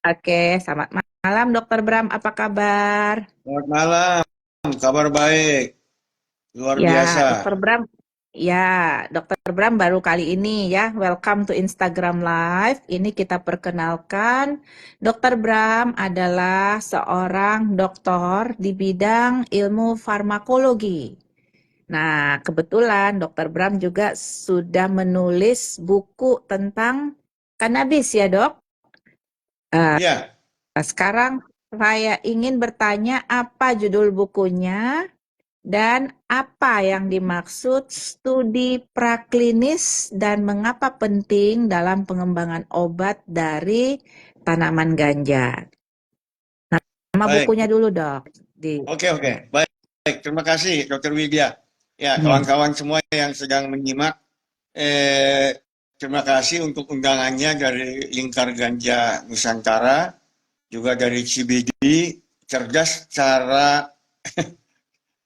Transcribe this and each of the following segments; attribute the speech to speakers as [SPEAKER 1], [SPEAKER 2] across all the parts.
[SPEAKER 1] Oke, selamat malam Dokter Bram, apa kabar?
[SPEAKER 2] Selamat malam, kabar baik, luar
[SPEAKER 1] Ya,
[SPEAKER 2] biasa.
[SPEAKER 1] Dokter Bram, ya, Dokter Bram baru kali ini ya, welcome to Instagram Live. Ini kita perkenalkan, Dokter Bram adalah seorang dokter di bidang ilmu farmakologi. Nah, kebetulan Dokter Bram juga sudah menulis buku tentang kanabis ya, Dok? Eh,
[SPEAKER 2] Ya,
[SPEAKER 1] Sekarang saya ingin bertanya apa judul bukunya dan apa yang dimaksud studi praklinis dan mengapa penting dalam pengembangan obat dari tanaman ganja. Nama
[SPEAKER 2] baik.
[SPEAKER 1] bukunya dulu, Dok. Di,
[SPEAKER 2] Oke, baik. Terima kasih, Dokter Widya. Ya,
[SPEAKER 1] ya.
[SPEAKER 2] kawan-kawan semua yang sedang menyimak, terima kasih untuk undangannya dari Lingkar Ganja Nusantara, juga dari CBD, cerdas cara,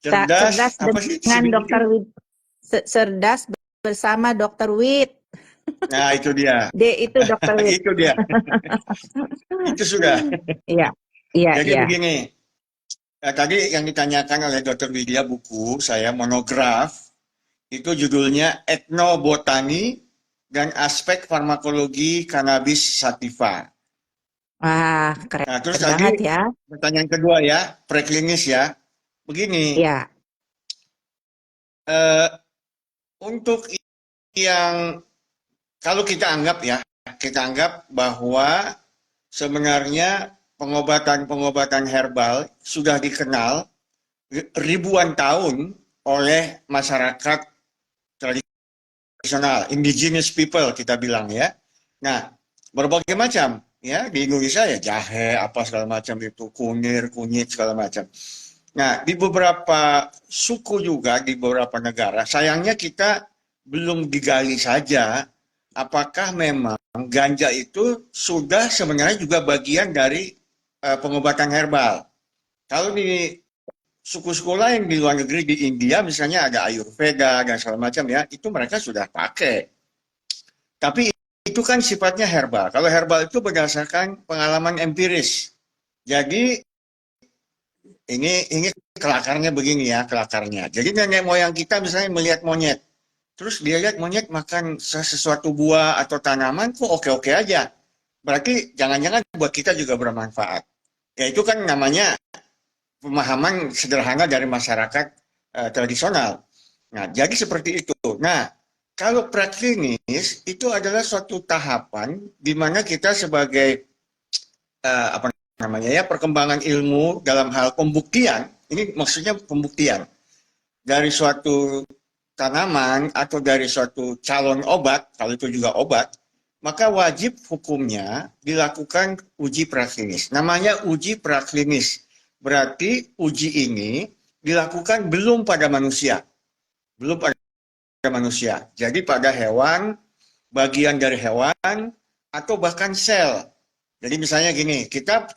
[SPEAKER 1] Cerdas
[SPEAKER 2] cerdas, apa sih
[SPEAKER 1] dengan
[SPEAKER 2] CBD itu?
[SPEAKER 1] Dokter Wid, cerdas bersama Dokter Wid.
[SPEAKER 2] Nah, itu dia.
[SPEAKER 1] D itu Dokter Wid.
[SPEAKER 2] Itu dia, itu sudah.
[SPEAKER 1] Iya, iya,
[SPEAKER 2] Jadi
[SPEAKER 1] iya.
[SPEAKER 2] begini, tadi yang ditanyakan oleh Dokter Widya, buku saya monograf, itu judulnya Etnobotani dan Aspek Farmakologi Cannabis Sativa.
[SPEAKER 1] Wah,
[SPEAKER 2] Nah, terus
[SPEAKER 1] keren
[SPEAKER 2] tadi
[SPEAKER 1] banget ya.
[SPEAKER 2] pertanyaan kedua ya, preklinis ya. Begini,
[SPEAKER 1] Iya.
[SPEAKER 2] eh, untuk yang kalau kita anggap bahwa sebenarnya pengobatan-pengobatan herbal sudah dikenal ribuan tahun oleh masyarakat tradisional, indigenous people kita bilang ya. Nah, berbagai macam ya di Indonesia ya jahe apa segala macam itu kunir, kunyit segala macam. Nah, di beberapa suku juga di beberapa negara, sayangnya kita belum digali saja apakah memang ganja itu sudah sebenarnya juga bagian dari pengobatan herbal. Kalau di suku-suku lain di luar negeri di India misalnya ada Ayurveda dan segala macam ya, itu mereka sudah pakai. Tapi itu kan sifatnya herbal. Kalau herbal itu berdasarkan pengalaman empiris. Jadi ini kelakarnya begini ya, kelakarnya. Jadi nenek moyang kita misalnya melihat monyet, terus dia lihat monyet makan sesuatu buah atau tanaman kok oke-oke aja. Berarti jangan-jangan buat kita juga bermanfaat. Ya itu kan namanya pemahaman sederhana dari masyarakat tradisional. Nah, jadi seperti itu. Nah, kalau preklinis itu adalah suatu tahapan di mana kita sebagai apa namanya ya perkembangan ilmu dalam hal pembuktian, ini maksudnya pembuktian dari suatu tanaman atau dari suatu calon obat, kalau itu juga obat, maka wajib hukumnya dilakukan uji praklinis. Namanya uji praklinis. Berarti uji ini dilakukan belum pada manusia, belum pada manusia. Jadi pada hewan, bagian dari hewan, atau bahkan sel. Jadi misalnya gini, kita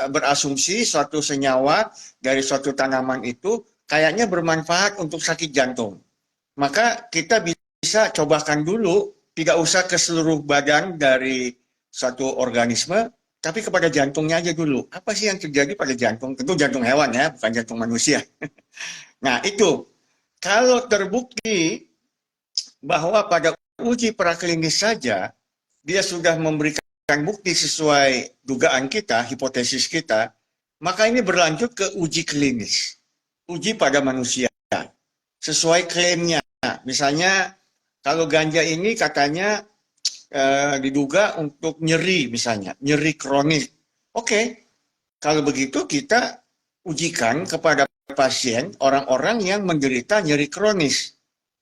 [SPEAKER 2] berasumsi suatu senyawa dari suatu tanaman itu kayaknya bermanfaat untuk sakit jantung. Maka kita bisa cobakan dulu, tidak usah ke seluruh badan dari suatu organisme, tapi kepada jantungnya aja dulu. Apa sih yang terjadi pada jantung? Tentu jantung hewan ya, bukan jantung manusia. Nah itu, kalau terbukti bahwa pada uji praklinis saja dia sudah memberikan bukti sesuai dugaan kita, hipotesis kita, maka ini berlanjut ke uji klinis, uji pada manusia, sesuai klaimnya. Misalnya, kalau ganja ini katanya diduga untuk nyeri, misalnya, nyeri kronis. Oke, kalau begitu kita ujikan kepada pasien, orang-orang yang menderita nyeri kronis.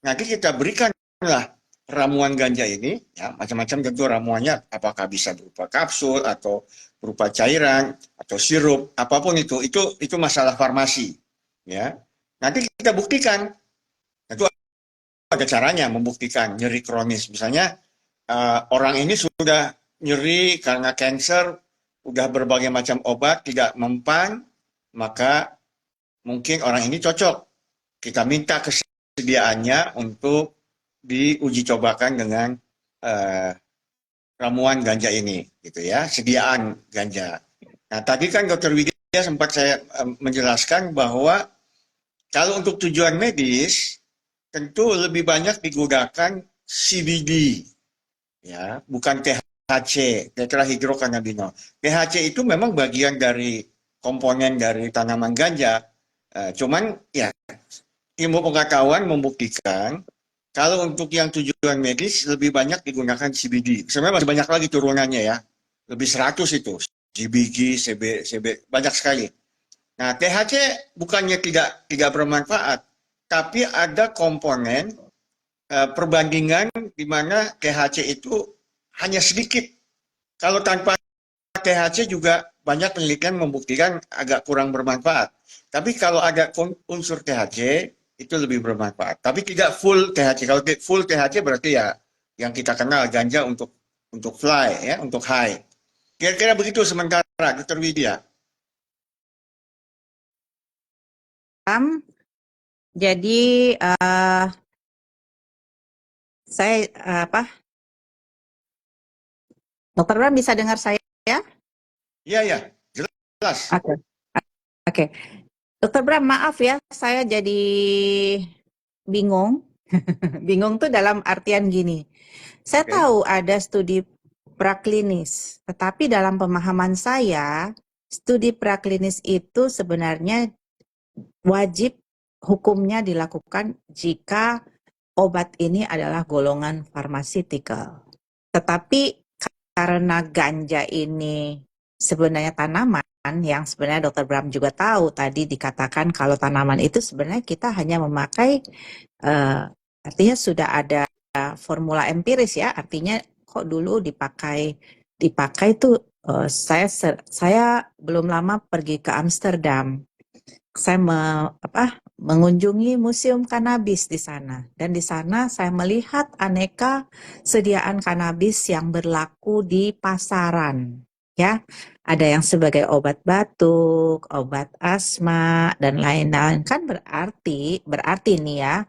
[SPEAKER 2] Nanti kita berikanlah ramuan ganja ini, ya macam-macam tentu ramuannya, apakah bisa berupa kapsul atau berupa cairan atau sirup, apapun itu masalah farmasi, ya. Nanti kita buktikan, tentu ada caranya membuktikan nyeri kronis, misalnya orang ini sudah nyeri karena cancer, udah berbagai macam obat tidak mempan, maka mungkin orang ini cocok. Kita minta kesediaannya untuk diuji cobakan dengan uh, ramuan ganja ini, gitu ya, sediaan ganja. Nah, tadi kan Dokter Widya sempat saya menjelaskan bahwa kalau untuk tujuan medis, tentu lebih banyak digunakan CBD, ya, bukan THC, tetrahydrocannabinol. THC itu memang bagian dari komponen dari tanaman ganja, cuman ya ilmu pengetahuan membuktikan kalau untuk yang tujuan medis lebih banyak digunakan CBD. Sebenarnya masih banyak lagi turunannya ya, lebih 100 itu, CBG, CB, banyak sekali. Nah, THC bukannya tidak bermanfaat, tapi ada komponen perbandingan di mana THC itu hanya sedikit. Kalau tanpa THC juga banyak penelitian membuktikan agak kurang bermanfaat. Tapi kalau ada unsur THC itu lebih bermanfaat. Tapi tidak full THC. Kalau full THC berarti ya yang kita kenal ganja untuk fly ya, untuk high. Kira-kira begitu sementara, Dr. Widya.
[SPEAKER 1] Jadi saya apa? Dokter Bram bisa dengar saya?
[SPEAKER 2] Iya, ya, jelas.
[SPEAKER 1] Oke. Oke. Dokter Bram, maaf ya, saya jadi bingung. Bingung tuh dalam artian gini. Saya
[SPEAKER 2] Oke.
[SPEAKER 1] tahu ada studi praklinis, tetapi dalam pemahaman saya, studi praklinis itu sebenarnya wajib hukumnya dilakukan jika obat ini adalah golongan pharmaceutical. Tetapi karena ganja ini sebenarnya tanaman yang sebenarnya Dokter Bram juga tahu tadi dikatakan kalau tanaman itu sebenarnya kita hanya memakai artinya sudah ada formula empiris ya, artinya kok dulu dipakai itu saya belum lama pergi ke Amsterdam. Saya mengunjungi museum kanabis di sana dan di sana saya melihat aneka sediaan kanabis yang berlaku di pasaran ya. Ada yang sebagai obat batuk, obat asma dan lain-lain. Kan berarti nih ya,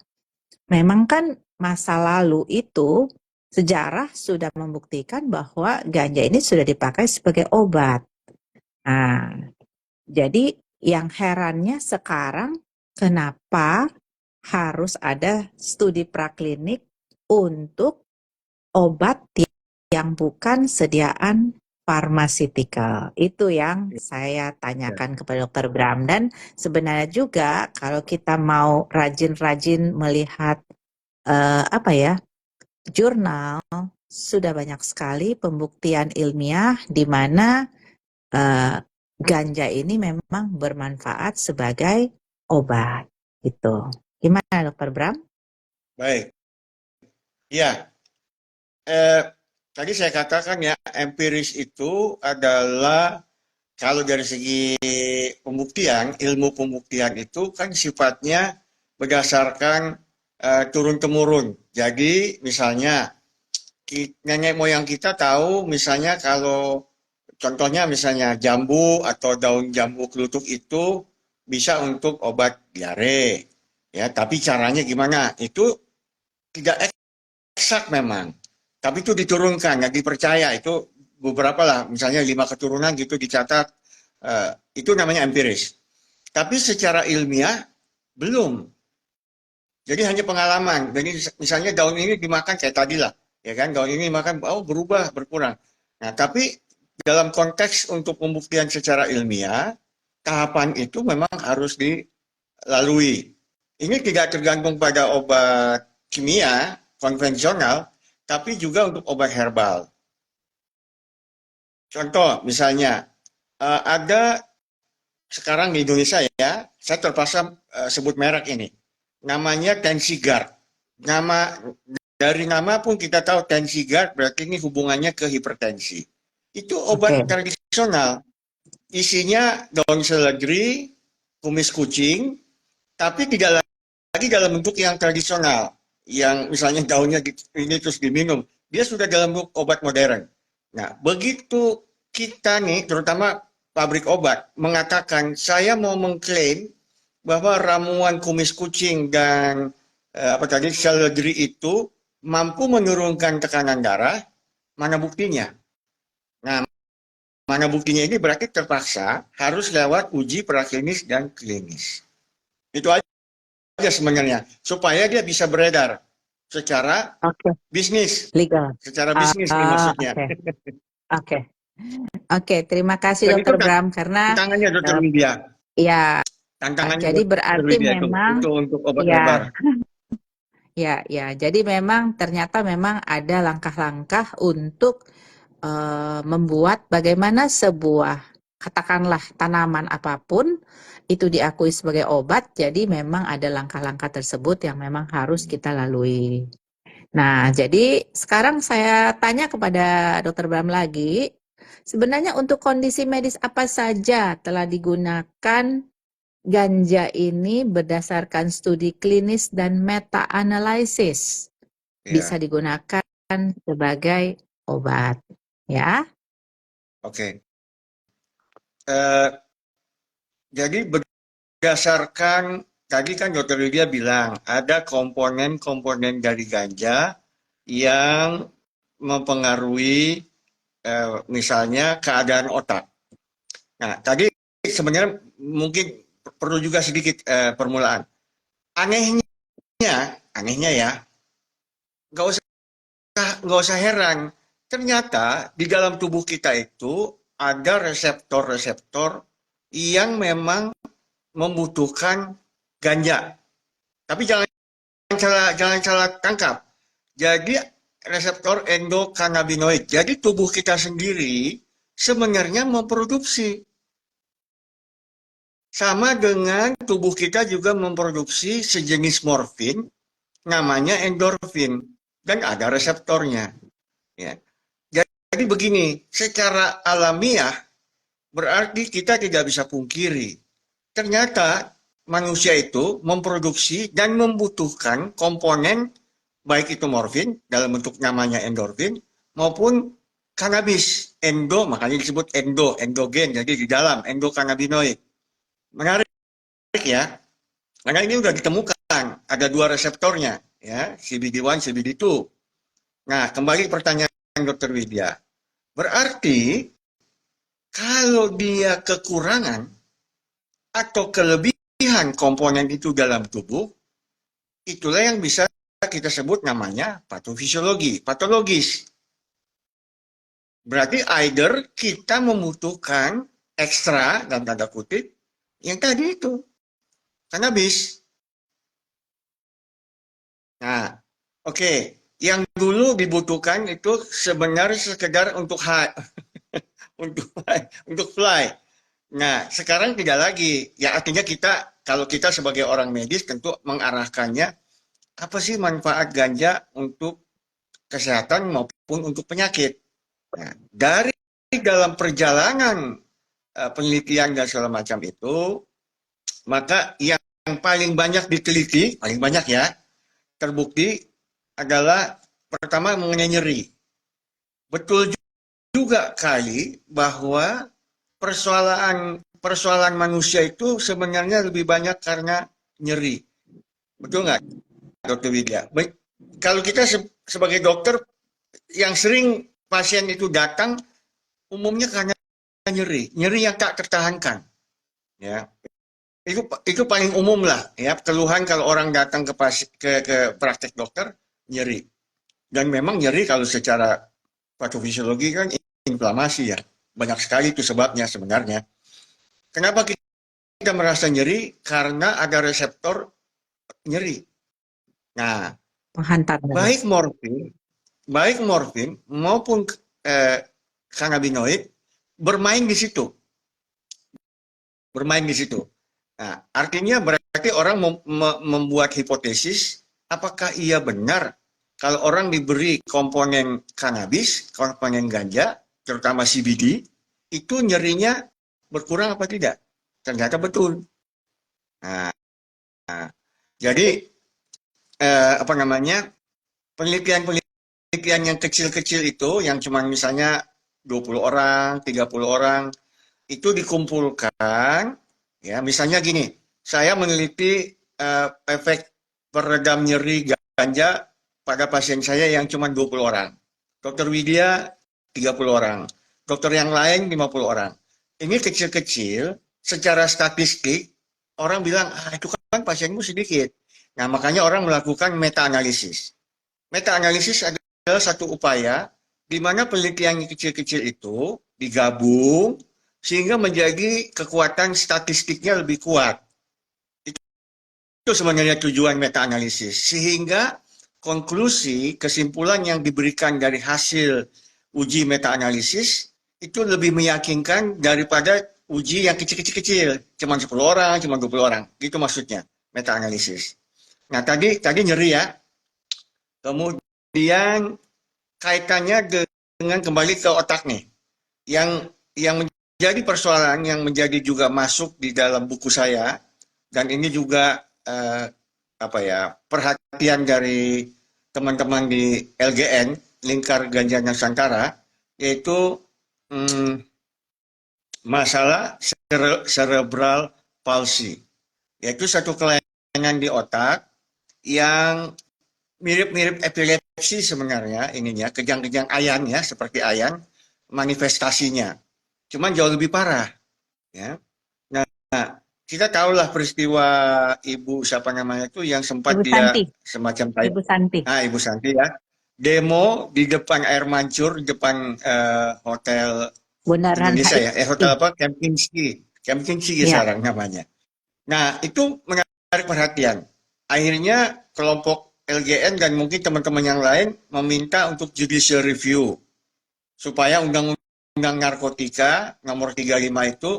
[SPEAKER 1] memang kan masa lalu itu sejarah sudah membuktikan bahwa ganja ini sudah dipakai sebagai obat. Nah, jadi yang herannya sekarang kenapa harus ada studi praklinik untuk obat yang bukan sediaan pharmaceutical. Itu yang saya tanyakan kepada Dokter Bram. Dan sebenarnya juga kalau kita mau rajin-rajin melihat jurnal, sudah banyak sekali pembuktian ilmiah di mana ganja ini memang bermanfaat sebagai obat. Gitu. Gimana Dokter Bram?
[SPEAKER 2] Baik. Ya, tadi saya katakan ya, empiris itu adalah kalau dari segi pembuktian, ilmu pembuktian itu kan sifatnya berdasarkan turun-temurun. Jadi misalnya nenek moyang kita tahu misalnya kalau contohnya misalnya jambu atau daun jambu kelutuk itu bisa untuk obat diare. Ya, tapi caranya gimana? Itu tidak eksak memang. Tapi itu diturunkan, nggak dipercaya. Itu beberapa lah, misalnya 5 keturunan gitu dicatat. Itu namanya empiris. Tapi secara ilmiah belum. Jadi hanya pengalaman. Jadi misalnya daun ini dimakan kayak tadi lah, ya kan? Daun ini dimakan, oh berubah, berkurang. Nah, tapi dalam konteks untuk pembuktian secara ilmiah, tahapan itu memang harus dilalui. Ini tidak tergantung pada obat kimia konvensional, tapi juga untuk obat herbal. Contoh misalnya, ada sekarang di Indonesia ya, saya terpaksa sebut merek ini. Namanya Tensigard. Dari nama pun kita tahu Tensigard berarti ini hubungannya ke hipertensi. Itu obat tradisional. Isinya daun seledri, kumis kucing, tapi tidak lagi dalam bentuk yang tradisional. Yang misalnya daunnya ini terus diminum. Dia sudah dalam bentuk obat modern. Nah, begitu kita nih, terutama pabrik obat, mengatakan saya mau mengklaim bahwa ramuan kumis kucing dan seledri itu mampu menurunkan tekanan darah, mana buktinya? Nah, mana buktinya ini berarti terpaksa harus lewat uji praklinis dan klinis. Itu aja sebenarnya, supaya dia bisa beredar secara
[SPEAKER 1] Oke,
[SPEAKER 2] bisnis.
[SPEAKER 1] legal.
[SPEAKER 2] Secara bisnis nih maksudnya.
[SPEAKER 1] Oke, oke, oke. Terima kasih
[SPEAKER 2] Dan itu
[SPEAKER 1] Dokter Bram karena
[SPEAKER 2] tantangannya Dokter
[SPEAKER 1] eh,
[SPEAKER 2] Widya.
[SPEAKER 1] ya,
[SPEAKER 2] Tantangannya
[SPEAKER 1] jadi
[SPEAKER 2] Dokter
[SPEAKER 1] berarti
[SPEAKER 2] Widya
[SPEAKER 1] memang
[SPEAKER 2] itu untuk obat
[SPEAKER 1] ya,
[SPEAKER 2] herbal.
[SPEAKER 1] ya. Jadi memang ternyata memang ada langkah-langkah untuk membuat bagaimana sebuah katakanlah tanaman apapun itu diakui sebagai obat. Jadi memang ada langkah-langkah tersebut yang memang harus kita lalui. Nah, jadi sekarang saya tanya kepada Dokter Bram lagi, sebenarnya untuk kondisi medis apa saja telah digunakan ganja ini berdasarkan studi klinis dan meta-analisis bisa
[SPEAKER 2] Ya,
[SPEAKER 1] digunakan sebagai obat, ya.
[SPEAKER 2] oke. Eh, jadi berdasarkan tadi kan Dokter Widya bilang ada komponen-komponen dari ganja yang mempengaruhi misalnya keadaan otak. Nah, tadi sebenarnya mungkin perlu juga sedikit permulaan. Anehnya, anehnya ya, nggak usah nggak usah heran. Ternyata di dalam tubuh kita itu ada reseptor-reseptor yang memang membutuhkan ganja. Tapi jangan salah tangkap. Jadi reseptor endokannabinoid. Jadi tubuh kita sendiri sebenarnya memproduksi. Sama dengan tubuh kita juga memproduksi sejenis morfin namanya endorfin dan ada reseptornya. Ya. Jadi begini, secara alamiah berarti kita tidak bisa pungkiri. Ternyata manusia itu memproduksi dan membutuhkan komponen baik itu morfin dalam bentuk namanya endorfin maupun kanabis makanya disebut endogen jadi di dalam endokannabinoid. Menarik ya, karena ini sudah ditemukan ada dua reseptornya ya, CBD1, CBD2. Nah, kembali pertanyaan Dokter Widya. Berarti kalau dia kekurangan atau kelebihan komponen itu dalam tubuh, itulah yang bisa kita sebut namanya patofisiologi, patologis. Berarti either kita membutuhkan ekstra dalam tanda kutip yang tadi itu kanabis. Nah, oke, yang dulu dibutuhkan itu sebenarnya sekedar untuk untuk fly. Nah, sekarang tidak lagi. Ya artinya kita kalau kita sebagai orang medis tentu mengarahkannya apa sih manfaat ganja untuk kesehatan maupun untuk penyakit. Nah, dari dalam perjalanan penelitian dan segala macam itu, maka yang paling banyak diteliti, paling banyak ya, terbukti adalah pertama mengenai nyeri. Betul juga kali bahwa persoalan manusia itu sebenarnya lebih banyak karena nyeri. Betul nggak, Dokter Widya? Kalau kita sebagai dokter yang sering pasien itu datang, umumnya karena nyeri yang tak tertahankan. Ya, itu paling umum lah. Ya, keluhan kalau orang datang ke praktek dokter nyeri. Dan memang nyeri kalau secara patofisiologi kan inflamasi ya. Banyak sekali itu sebabnya sebenarnya. Kenapa kita merasa nyeri? Karena ada reseptor nyeri. Nah,
[SPEAKER 1] Penghantar tadi.
[SPEAKER 2] baik morfin maupun kanabinoid bermain di situ, bermain di situ. Nah, artinya berarti orang membuat hipotesis, apakah ia benar kalau orang diberi komponen kanabis, komponen ganja, terutama CBD, itu nyerinya berkurang apa tidak? Ternyata betul. Nah, jadi apa namanya penelitian yang kecil-kecil itu, yang cuma misalnya 20 orang, 30 orang, itu dikumpulkan, ya misalnya gini, saya meneliti efek peredam nyeri ganja pada pasien saya yang cuma 20 orang. Dokter Widya 30 orang, dokter yang lain 50 orang. Ini kecil-kecil, secara statistik orang bilang, ah itu kan pasienmu sedikit. Nah makanya orang melakukan meta-analisis. Meta-analisis adalah satu upaya di mana penelitian yang kecil-kecil itu digabung sehingga menjadi kekuatan statistiknya lebih kuat. Itu sebenarnya tujuan meta-analisis. Sehingga konklusi, kesimpulan yang diberikan dari hasil uji meta-analisis itu lebih meyakinkan daripada uji yang kecil-kecil. Cuma 10 orang, cuma 20 orang. Gitu maksudnya, meta-analisis. Nah, tadi nyeri ya. Kemudian kaitannya dengan kembali ke otak nih. Yang menjadi persoalan, yang menjadi juga masuk di dalam buku saya, dan ini juga perhatian dari teman-teman di LGN, Lingkar Ganja Nusantara, yaitu masalah cerebral palsy, yaitu satu kelainan di otak yang mirip-mirip epilepsi sebenarnya ininya, kejang-kejang ayan ya, seperti ayan manifestasinya. Cuman jauh lebih parah ya. Nah, kita tahulah peristiwa Ibu siapa namanya itu yang sempat
[SPEAKER 1] Ibu
[SPEAKER 2] dia
[SPEAKER 1] Santi,
[SPEAKER 2] semacam
[SPEAKER 1] Ibu Santi.
[SPEAKER 2] Ibu Santi ya, demo di depan air mancur, di depan hotel
[SPEAKER 1] Bundaran
[SPEAKER 2] Indonesia ya,
[SPEAKER 1] HI.
[SPEAKER 2] hotel apa, Kempinski
[SPEAKER 1] Ya,
[SPEAKER 2] sekarang namanya. Nah itu menarik perhatian. Akhirnya kelompok LGN dan mungkin teman-teman yang lain meminta untuk judicial review supaya undang-undang narkotika nomor 35 itu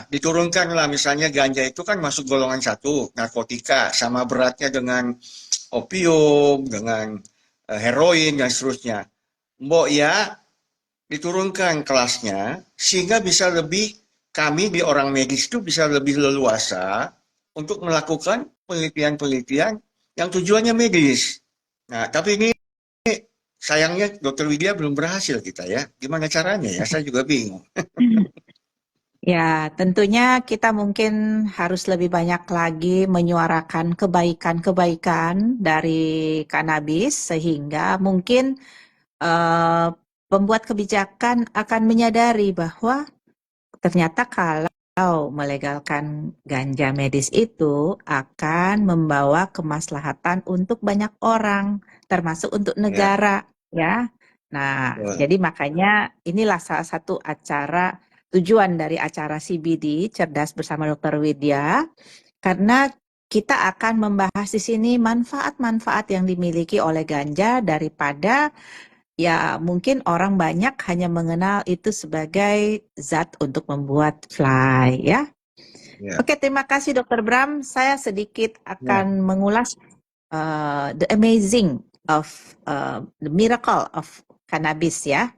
[SPEAKER 2] diturunkan lah, misalnya ganja itu kan masuk golongan satu, narkotika, sama beratnya dengan opium, dengan heroin, dan seterusnya. Mbok ya, diturunkan kelasnya, sehingga bisa lebih, kami di orang medis itu bisa lebih leluasa untuk melakukan penelitian-penelitian yang tujuannya medis. Nah, tapi ini sayangnya Dokter Widya belum berhasil kita ya. Gimana caranya ya? Saya juga bingung.
[SPEAKER 1] ya, tentunya kita mungkin harus lebih banyak lagi menyuarakan kebaikan-kebaikan dari kanabis sehingga mungkin eh, pembuat kebijakan akan menyadari bahwa ternyata kalau melegalkan ganja medis itu akan membawa kemaslahatan untuk banyak orang, termasuk untuk
[SPEAKER 2] Ya,
[SPEAKER 1] negara, ya. Nah,
[SPEAKER 2] betul.
[SPEAKER 1] jadi makanya inilah salah satu acara tujuan dari acara CBD Cerdas Bersama Dr. Widya, karena kita akan membahas di sini manfaat-manfaat yang dimiliki oleh ganja daripada ya mungkin orang banyak hanya mengenal itu sebagai zat untuk membuat fly ya.
[SPEAKER 2] Ya,
[SPEAKER 1] Oke, terima kasih Dokter Bram. Saya sedikit
[SPEAKER 2] ya,
[SPEAKER 1] akan mengulas the amazing of the miracle of cannabis ya.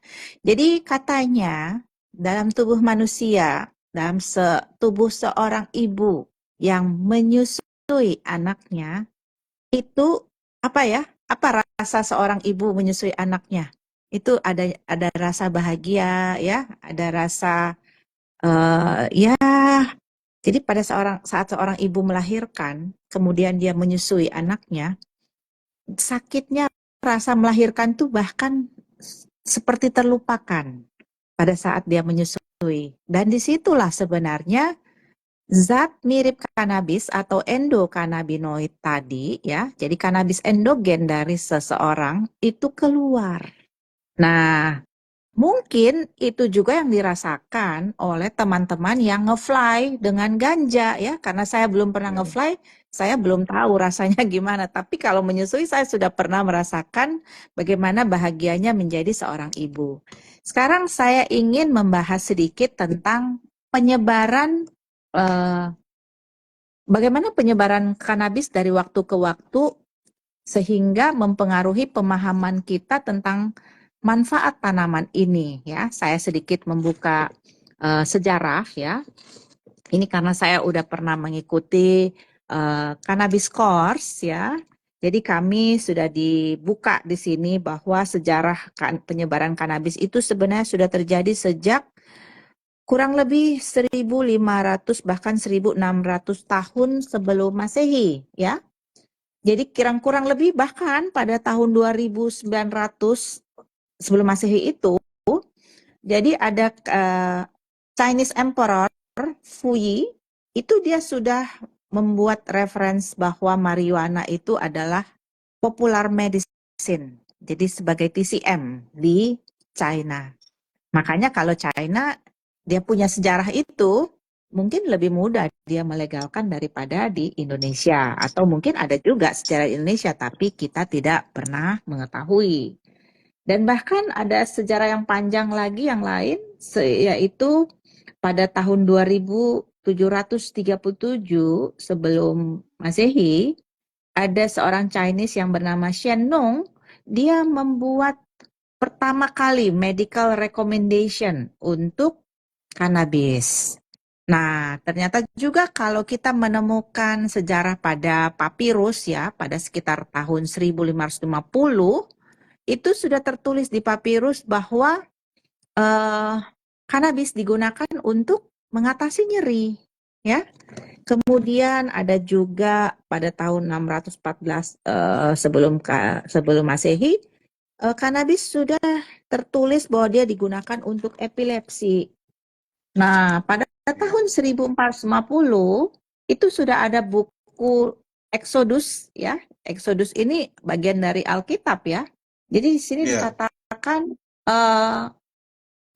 [SPEAKER 1] Jadi katanya dalam tubuh manusia, dalam tubuh seorang ibu yang menyusui anaknya itu apa ya? Apa rasa seorang ibu menyusui anaknya? Itu ada rasa bahagia ya, ada rasa ya. Jadi pada saat seorang ibu melahirkan, kemudian dia menyusui anaknya, sakitnya rasa melahirkan tuh bahkan seperti terlupakan pada saat dia menyusui. Dan disitulah sebenarnya zat mirip kanabis atau endokannabinoid tadi ya, jadi kanabis endogen dari seseorang itu keluar. Nah, mungkin itu juga yang dirasakan oleh teman-teman yang ngefly dengan ganja ya, karena saya belum pernah
[SPEAKER 2] ya,
[SPEAKER 1] ngefly, saya belum tahu rasanya gimana. Tapi kalau menyusui saya sudah pernah merasakan bagaimana bahagianya menjadi seorang ibu. Sekarang saya ingin membahas sedikit tentang penyebaran eh, bagaimana penyebaran kanabis dari waktu ke waktu sehingga mempengaruhi pemahaman kita tentang manfaat tanaman ini ya. Saya sedikit membuka sejarah ya. Ini karena saya udah pernah mengikuti cannabis course ya. Jadi kami sudah dibuka di sini bahwa sejarah penyebaran kanabis itu sebenarnya sudah terjadi sejak kurang lebih 1.500 bahkan 1.600 tahun sebelum Masehi ya. Jadi kurang lebih bahkan pada tahun 2900 sebelum Masehi itu, jadi ada Chinese Emperor Fuyi, itu dia sudah membuat reference bahwa marijuana itu adalah popular medicine. Jadi sebagai TCM di China. Makanya kalau China dia punya sejarah itu, mungkin lebih mudah dia melegalkan daripada di Indonesia. Atau mungkin ada juga sejarah Indonesia, tapi kita tidak pernah mengetahui. Dan bahkan ada sejarah yang panjang lagi yang lain, yaitu pada tahun 2737 sebelum Masehi, ada seorang Chinese yang bernama Shen Nong, dia membuat pertama kali medical recommendation untuk cannabis. Nah, ternyata juga kalau kita menemukan sejarah pada papirus ya, pada sekitar tahun 1550, itu sudah tertulis di papirus bahwa eh, cannabis digunakan untuk mengatasi nyeri, ya. Kemudian ada juga pada tahun 614 sebelum Masehi, cannabis sudah tertulis bahwa dia digunakan untuk epilepsi. Nah, pada tahun 1450 itu sudah ada buku Exodus ya. Exodus ini bagian dari Alkitab ya. Jadi di sini dikatakan uh,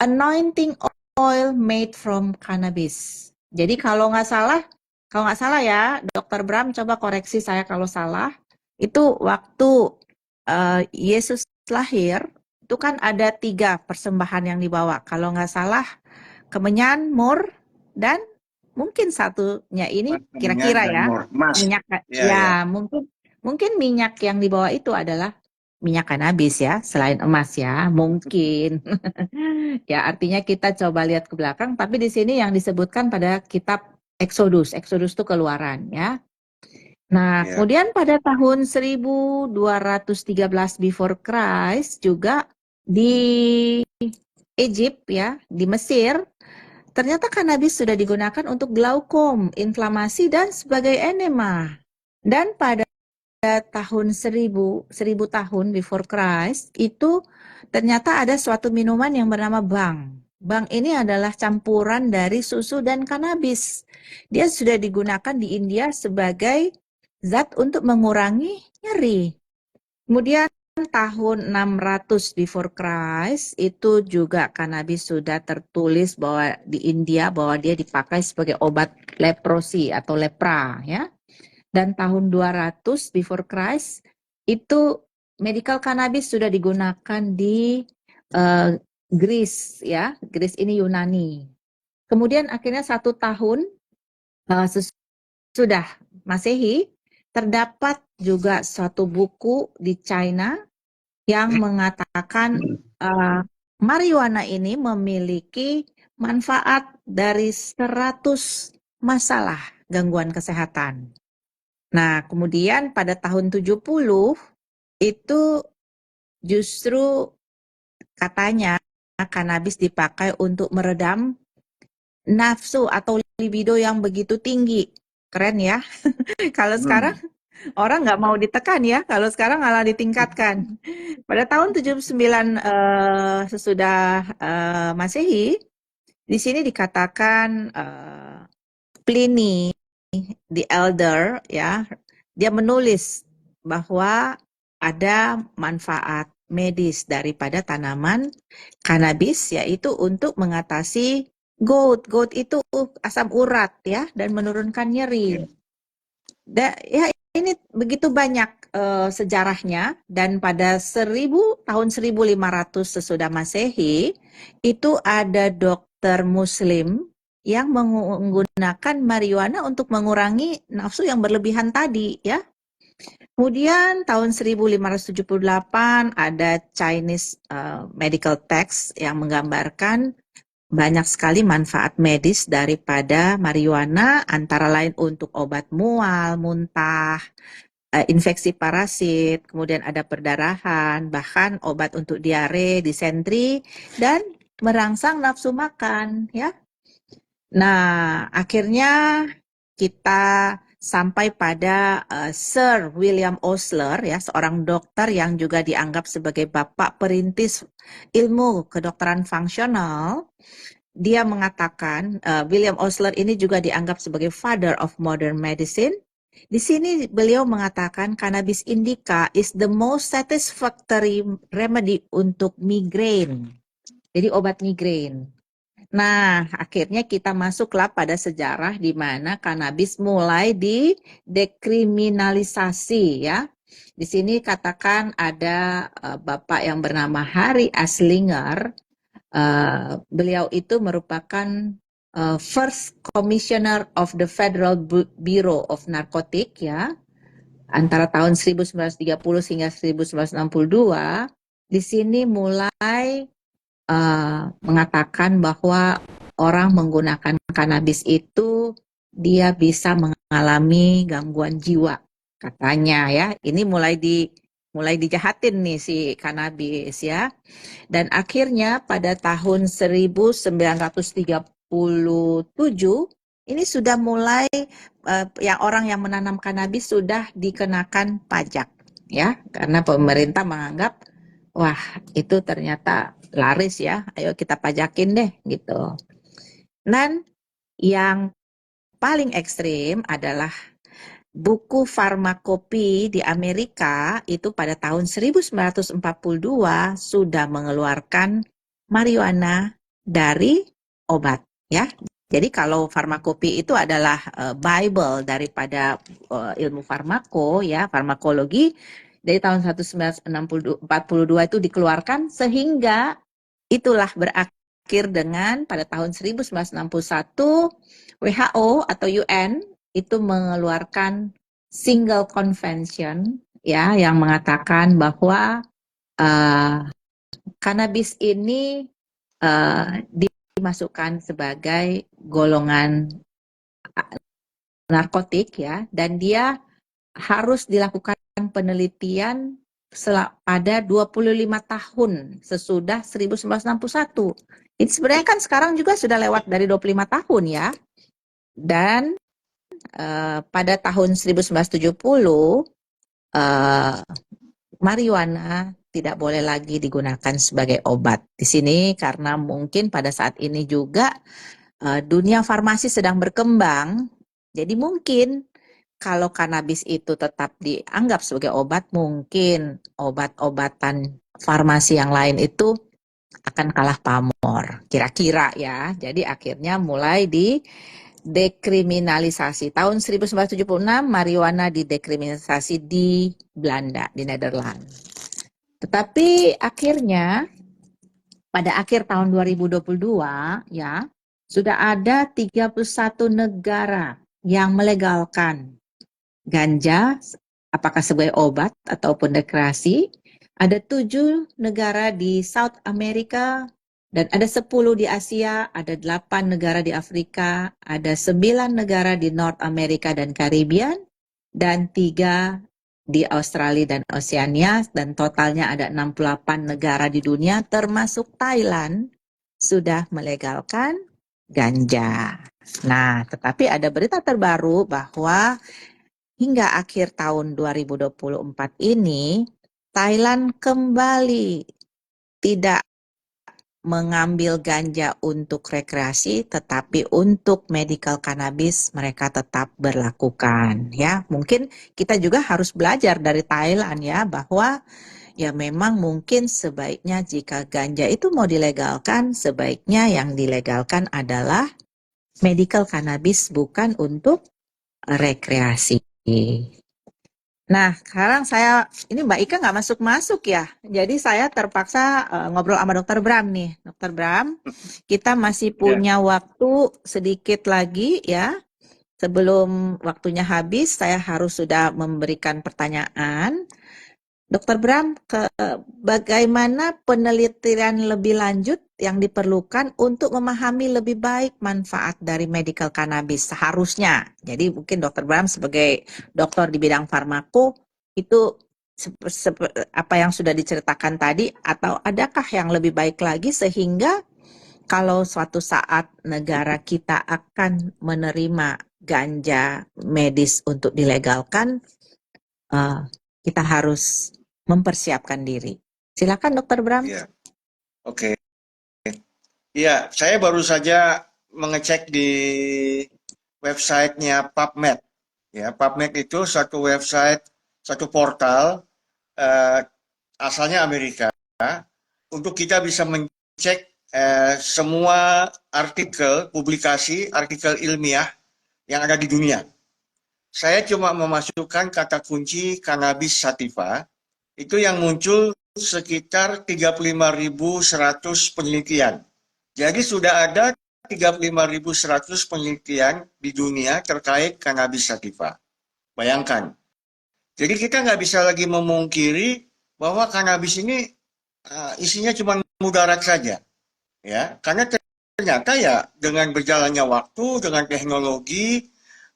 [SPEAKER 1] anointing oil made from cannabis. Jadi kalau nggak salah ya, Dokter Bram coba koreksi saya kalau salah. Itu waktu Yesus lahir, itu kan ada 3 persembahan yang dibawa. Kalau nggak salah, kemenyan, mur, dan mungkin satunya ini kira-kira ya, minyak ya, mungkin minyak yang dibawa itu adalah minyak kanabis ya, selain emas ya, mungkin. Ya, artinya kita coba lihat ke belakang, tapi di sini yang disebutkan pada kitab Exodus. Exodus itu keluaran ya. Nah, kemudian pada tahun 1213 before Christ juga di Egypt ya, di Mesir, ternyata kanabis sudah digunakan untuk glaukom, inflamasi dan sebagai enema. Dan pada tahun 1000 tahun before Christ itu ternyata ada suatu minuman yang bernama bang. Bang ini adalah campuran dari susu dan kanabis. Dia sudah digunakan di India sebagai zat untuk mengurangi nyeri. Kemudian tahun 600 before Christ itu juga kanabis sudah tertulis bahwa di India bahwa dia dipakai sebagai obat leprosi atau lepra ya. Dan tahun 200 before Christ itu medical cannabis sudah digunakan di Greece ya. Greece ini Yunani. Kemudian akhirnya 1 tahun sudah Masehi terdapat juga suatu buku di China yang mengatakan marijuana ini memiliki manfaat dari 100 masalah gangguan kesehatan. Nah, kemudian pada tahun 70 itu justru katanya kanabis dipakai untuk meredam nafsu atau libido yang begitu tinggi. Keren ya. Kalau sekarang orang nggak mau ditekan ya, kalau sekarang malah ditingkatkan. Pada tahun 79 sesudah Masehi, di sini dikatakan Pliny the Elder ya, dia menulis bahwa ada manfaat medis daripada tanaman kanabis yaitu untuk mengatasi gout. Gout itu asam urat ya dan menurunkan nyeri. Ya ini begitu banyak sejarahnya dan pada tahun 1500 sesudah Masehi itu ada dokter Muslim yang menggunakan marijuana untuk mengurangi nafsu yang berlebihan tadi ya. Kemudian tahun 1578 ada Chinese medical text yang menggambarkan banyak sekali manfaat medis daripada marijuana, antara lain untuk obat mual, muntah, infeksi parasit, kemudian ada perdarahan, bahkan obat untuk diare, disentri, dan merangsang nafsu makan, ya. Nah, akhirnya kita sampai pada Sir William Osler, ya, seorang dokter yang juga dianggap sebagai bapak perintis ilmu kedokteran fungsional. Dia mengatakan, William Osler ini juga dianggap sebagai father of modern medicine. Di sini beliau mengatakan cannabis indica is the most satisfactory remedy untuk migrain. Jadi obat migrain. Nah, akhirnya kita masuklah pada sejarah di mana cannabis mulai didekriminalisasi, ya. Di sini katakan ada bapak yang bernama Harry Anslinger. Beliau itu merupakan First Commissioner of the Federal Bureau of Narcotic, ya, antara tahun 1930 hingga 1962. Di sini mulai mengatakan bahwa orang menggunakan cannabis itu dia bisa mengalami gangguan jiwa, katanya, ya. Ini mulai dijahatin nih si cannabis, ya. Dan akhirnya pada tahun 1937 ini sudah mulai yang orang yang menanam cannabis sudah dikenakan pajak, ya, karena pemerintah menganggap wah itu ternyata laris, ya, ayo kita pajakin deh gitu. Dan yang paling ekstrim adalah buku farmakopi di Amerika itu pada tahun 1942 sudah mengeluarkan marijuana dari obat, ya. Jadi kalau farmakopi itu adalah Bible daripada ilmu farmako, ya, farmakologi. Dari tahun 1942 itu dikeluarkan sehingga itulah berakhir dengan pada tahun 1961 WHO atau UN itu mengeluarkan single convention, ya, yang mengatakan bahwa cannabis ini dimasukkan sebagai golongan narkotik, ya, dan dia harus dilakukan penelitian pada 25 tahun sesudah 1961. Ini sebenarnya kan sekarang juga sudah lewat dari 25 tahun, ya. Dan pada tahun 1970 marijuana tidak boleh lagi digunakan sebagai obat. Di sini karena mungkin pada saat ini juga dunia farmasi sedang berkembang, jadi mungkin kalau cannabis itu tetap dianggap sebagai obat, mungkin obat-obatan farmasi yang lain itu akan kalah pamor, kira-kira, ya. Jadi akhirnya mulai dekriminalisasi. Tahun 1976 marijuana didekriminalisasi di Belanda, di Nederland. Tetapi akhirnya pada akhir tahun 2022, ya, sudah ada 31 negara yang melegalkan ganja apakah sebagai obat ataupun rekreasi. Ada 7 negara di South America, dan ada 10 di Asia, ada 8 negara di Afrika, ada 9 negara di North America dan Caribbean, dan 3 di Australia dan Oceania, dan totalnya ada 68 negara di dunia, termasuk Thailand, sudah melegalkan ganja. Nah, tetapi ada berita terbaru bahwa hingga akhir tahun 2024 ini, Thailand kembali tidak mengambil ganja untuk rekreasi, tetapi untuk medical cannabis mereka tetap berlakukan, ya. Mungkin kita juga harus belajar dari Thailand, ya, bahwa ya memang mungkin sebaiknya jika ganja itu mau dilegalkan, sebaiknya yang dilegalkan adalah medical cannabis, bukan untuk rekreasi. Nah, sekarang ini Mbak Ika nggak masuk-masuk, ya. Jadi saya terpaksa ngobrol sama Dokter Bram nih. Dokter Bram, kita masih punya waktu sedikit lagi, ya. Sebelum waktunya habis, saya harus sudah memberikan pertanyaan. Dokter Bram, bagaimana penelitian lebih lanjut yang diperlukan untuk memahami lebih baik manfaat dari medical cannabis seharusnya? Jadi mungkin Dokter Bram sebagai dokter di bidang farmako itu apa yang sudah diceritakan tadi, atau adakah yang lebih baik lagi sehingga kalau suatu saat negara kita akan menerima ganja medis untuk dilegalkan, eh, kita harus mempersiapkan diri. Silakan Dokter Bram.
[SPEAKER 2] Iya, oke. Iya, saya baru saja mengecek di websitenya PubMed. Ya, PubMed itu satu website, satu portal eh, asalnya Amerika untuk kita bisa mencek semua artikel, publikasi, artikel ilmiah yang ada di dunia. Saya cuma memasukkan kata kunci cannabis sativa, itu yang muncul sekitar 35.100 penelitian. Jadi sudah ada 35.100 penelitian di dunia terkait cannabis sativa. Bayangkan. Jadi kita nggak bisa lagi memungkiri bahwa cannabis ini isinya cuma mudarat saja, ya. Karena ternyata ya dengan berjalannya waktu, dengan teknologi,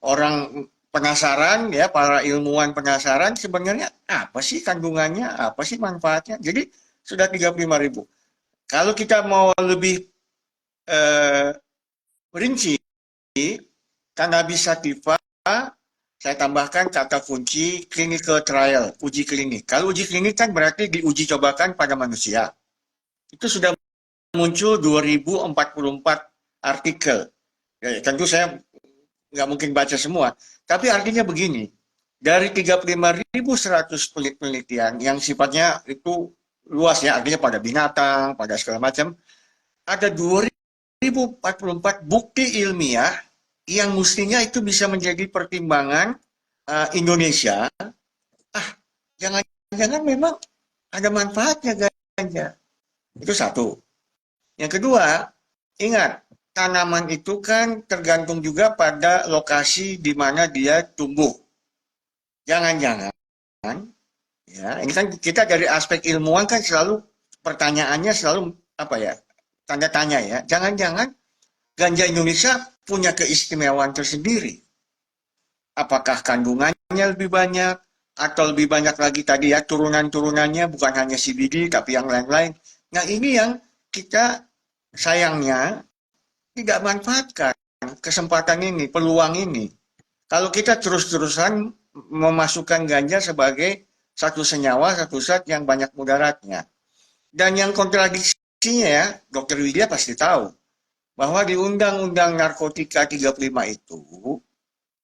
[SPEAKER 2] orang penasaran, ya, para ilmuwan penasaran sebenarnya apa sih kandungannya, apa sih manfaatnya. Jadi sudah 35.000. Kalau kita mau lebih eh, rinci, cannabis sativa, saya tambahkan kata kunci clinical trial, uji klinik. Kalau uji klinik kan berarti diuji cobakan pada manusia. Itu sudah muncul 2044 artikel. Ya, tentu saya nggak mungkin baca semua, tapi artinya begini, dari 35.100 penelitian yang sifatnya itu luas ya, artinya pada binatang, pada segala macam, ada 2044 bukti ilmiah yang mestinya itu bisa menjadi pertimbangan Indonesia. Ah, jangan-jangan memang ada manfaatnya ganja. Itu satu. Yang kedua, ingat, tanaman itu kan tergantung juga pada lokasi di mana dia tumbuh. Jangan-jangan, ya, ini kan kita dari aspek ilmuwan kan selalu pertanyaannya selalu apa ya, tanda tanya ya. Jangan-jangan ganja Indonesia punya keistimewaan tersendiri. Apakah kandungannya lebih banyak atau lebih banyak lagi tadi ya turunan-turunannya bukan hanya CBD tapi yang lain-lain. Nah ini yang kita sayangnya tidak manfaatkan kesempatan ini, peluang ini. Kalau kita terus-terusan memasukkan ganja sebagai satu senyawa, satu zat yang banyak mudaratnya. Dan yang kontradiksinya ya, Dokter Widya pasti tahu, bahwa di Undang-Undang Narkotika 35 itu,